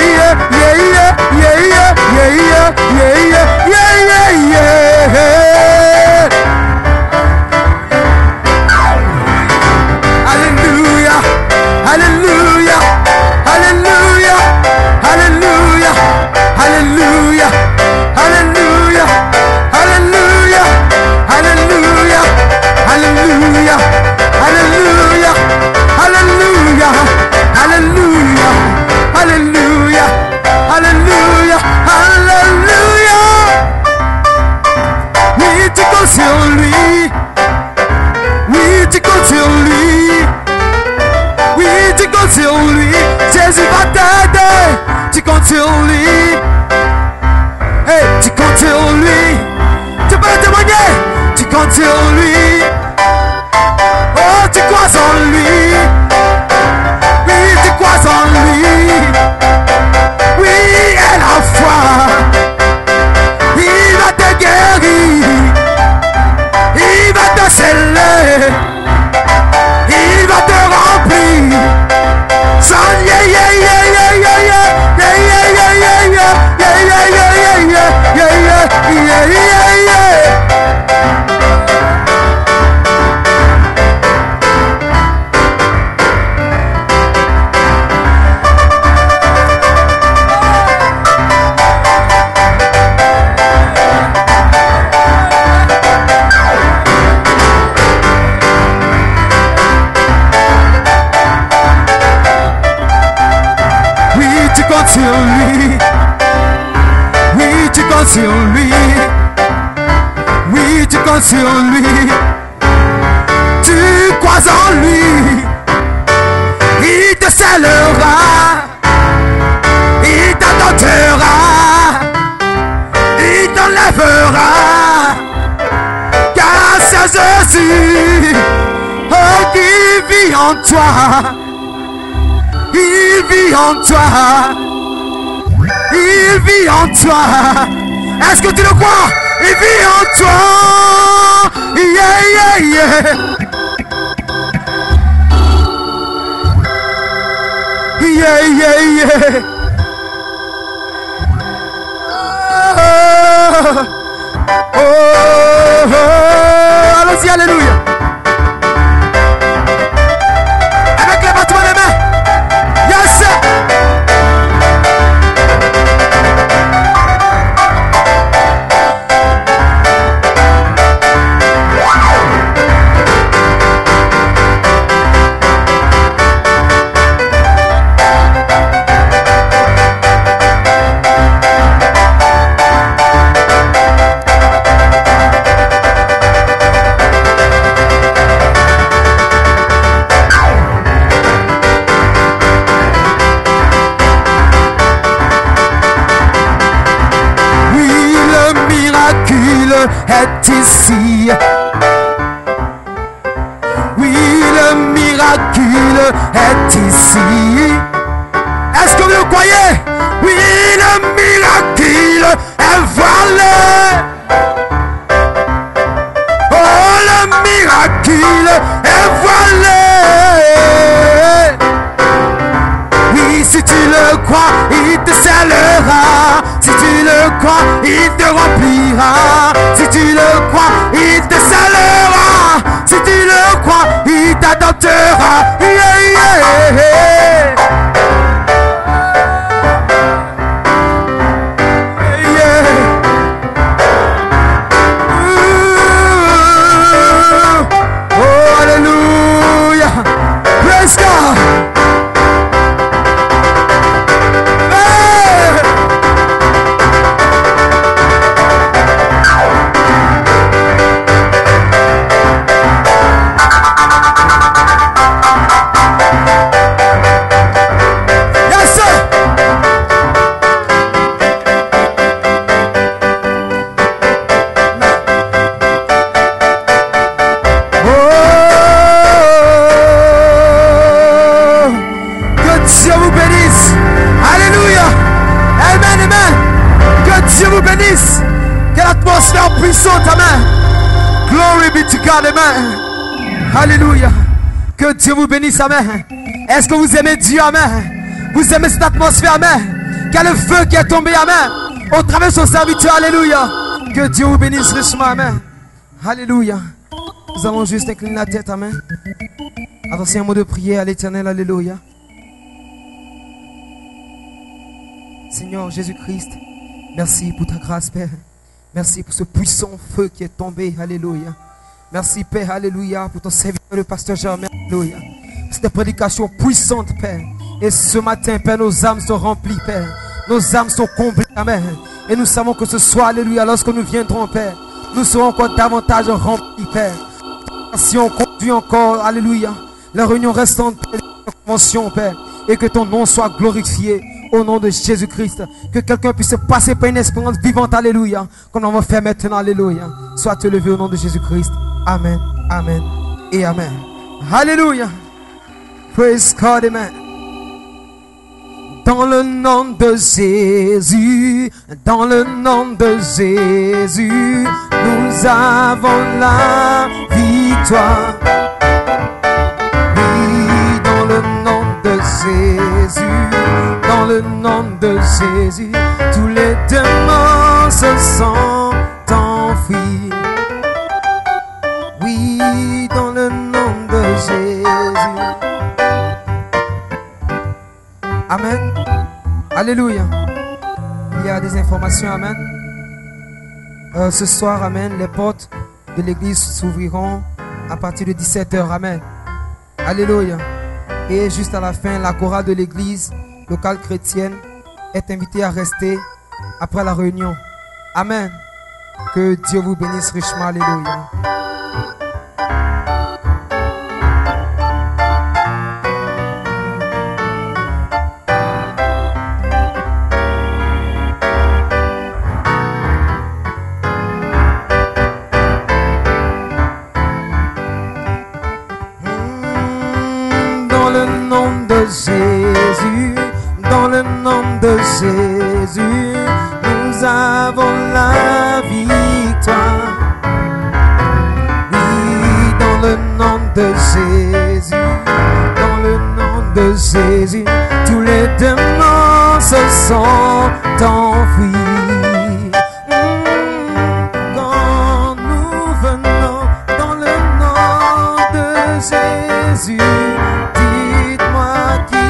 Speaker 2: Yeah, yeah, yeah, yeah. Yeah, yeah, yeah, yeah. Hallelujah. Hallelujah. Hallelujah. Hallelujah. Hallelujah. Hallelujah. Hallelujah. Hallelujah. Hallelujah. Hallelujah. Hallelujah. Hallelujah. Hallelujah. Hallelujah. Hallelujah. Oui, tu comptes sur lui. Oui, tu comptes sur lui. Oui, tu comptes sur lui. Jésus va t'aider. Tu comptes sur lui. Hey, tu comptes sur lui. Tu peux le témoigner. Tu comptes sur lui. Oh, tu crois en lui. Oui, tu crois en lui. Oui, et la foi. Il va te guérir. Il va te sceller. Il va te remplir. Son yeah, yeah, yeah, yeah, yeah, yeah. Yeah, yeah, yeah, yeah, yeah. Yeah, yeah, yeah, yeah, yeah. Yeah, yeah, yeah, yeah, yeah. comptes sur lui. Oui, tu comptes sur lui. Oui, tu comptes sur lui. Tu crois en lui. Il te scellera. Il t'adoptera. Il t'enlèvera. Car c'est Jésus, oh, qui vit en toi. Il vit en toi. Il vit en toi. Est-ce que tu le crois? Il vit en toi. Yeah, yeah, yeah. Yeah, yeah, yeah. Oh, oh, oh. Allons-y, alléluia. Avec les battements des mains. Yes. Est ici. Oui, le miracle est ici. Est-ce que vous le croyez? Oui, le miracle est voilé. Oh, le miracle est voilé. Oui, si tu le crois, il te scellera. Si tu le crois, il te remplira. Si tu le crois, il te scellera. Si tu le crois, il t'adoptera. Yeah, yeah, yeah. Yeah. Oh, alléluia. Praise God. Amen. Alléluia. Que Dieu vous bénisse. Amen. Est-ce que vous aimez Dieu? Amen. Vous aimez cette atmosphère? Amen. Qu'il y a le feu qui est tombé. Amen. Au travers de son serviteur. Alléluia. Que Dieu vous bénisse richement. Amen. Alléluia. Nous allons juste incliner la tête. Amen. Adressez un mot de prière à l'Éternel. Alléluia. Seigneur Jésus-Christ, merci pour ta grâce, Père. Merci pour ce puissant feu qui est tombé. Alléluia. Merci, Père, alléluia, pour ton serviteur, le pasteur Germain, alléluia. Cette prédication puissante, Père. Et ce matin, Père, nos âmes sont remplies, Père. Nos âmes sont comblées, Amen. Et nous savons que ce soir, alléluia, lorsque nous viendrons, Père, nous serons encore davantage remplis, Père. Si on conduit encore, alléluia, la réunion restante, Père, la convention, Père, et que ton nom soit glorifié au nom de Jésus-Christ. Que quelqu'un puisse passer par une espérance vivante, alléluia, comme on va faire maintenant, alléluia. Sois élevé au nom de Jésus-Christ. Amen, amen et amen. Alléluia. Praise God, amen. Dans le nom de Jésus, dans le nom de Jésus, nous avons la victoire. Oui, dans le nom de Jésus, dans le nom de Jésus, tous les démons se sont enfuis. Oui, dans le nom de Jésus. Amen. Alléluia. Il y a des informations. Amen. Ce soir, amen, les portes de l'église s'ouvriront à partir de 17h. Amen. Alléluia. Et juste à la fin, la chorale de l'église locale chrétienne est invité à rester après la réunion. Amen. Que Dieu vous bénisse richement. Alléluia. Dans le nom de Jésus, dans le nom de Jésus, nous avons la victoire. Oui, dans le nom de Jésus, dans le nom de Jésus, tous les démons se sont enfuis. Quand nous venons dans le nom de Jésus, dites-moi qui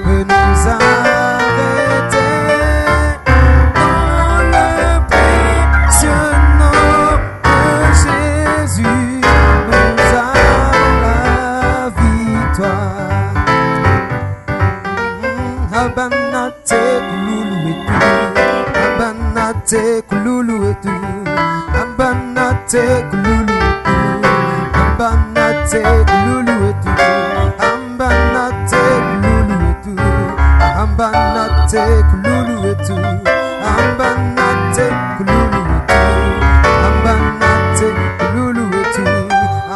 Speaker 2: peut nous arrêter. Dans le précieux nom de Jésus, nous avons la victoire. Abanate kululu etu, abanate kululu etu, abanate kululu etu, abanate kululu etu, abanate kululu etu, abanate kululu etu, abanate kululu etu, abanate kululu etu,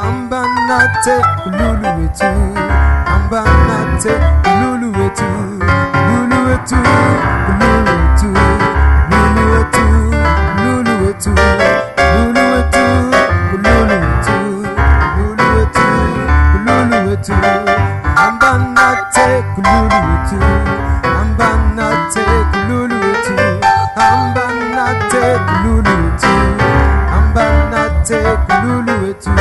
Speaker 2: abanate kululu etu, abanate kululu etu, lulu etu, lulu etu, lulu etu, lulu etu, lulu etu, lulu etu, lulu etu, lulu etu, ambanate kululu etu, ambanate kululu etu, ambanate kululu etu, ambanate kululu etu,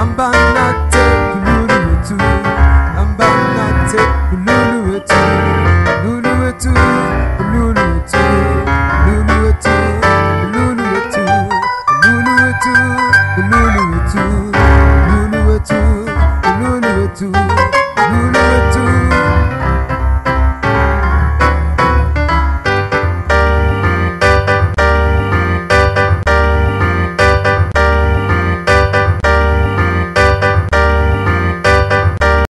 Speaker 2: ambanate kululu etu, ambanate kululu etu, lulu etu, lulu etu, lulu etu, lulu etu, lulu etu, lulu etu, lulu etu, lulu etu, lulu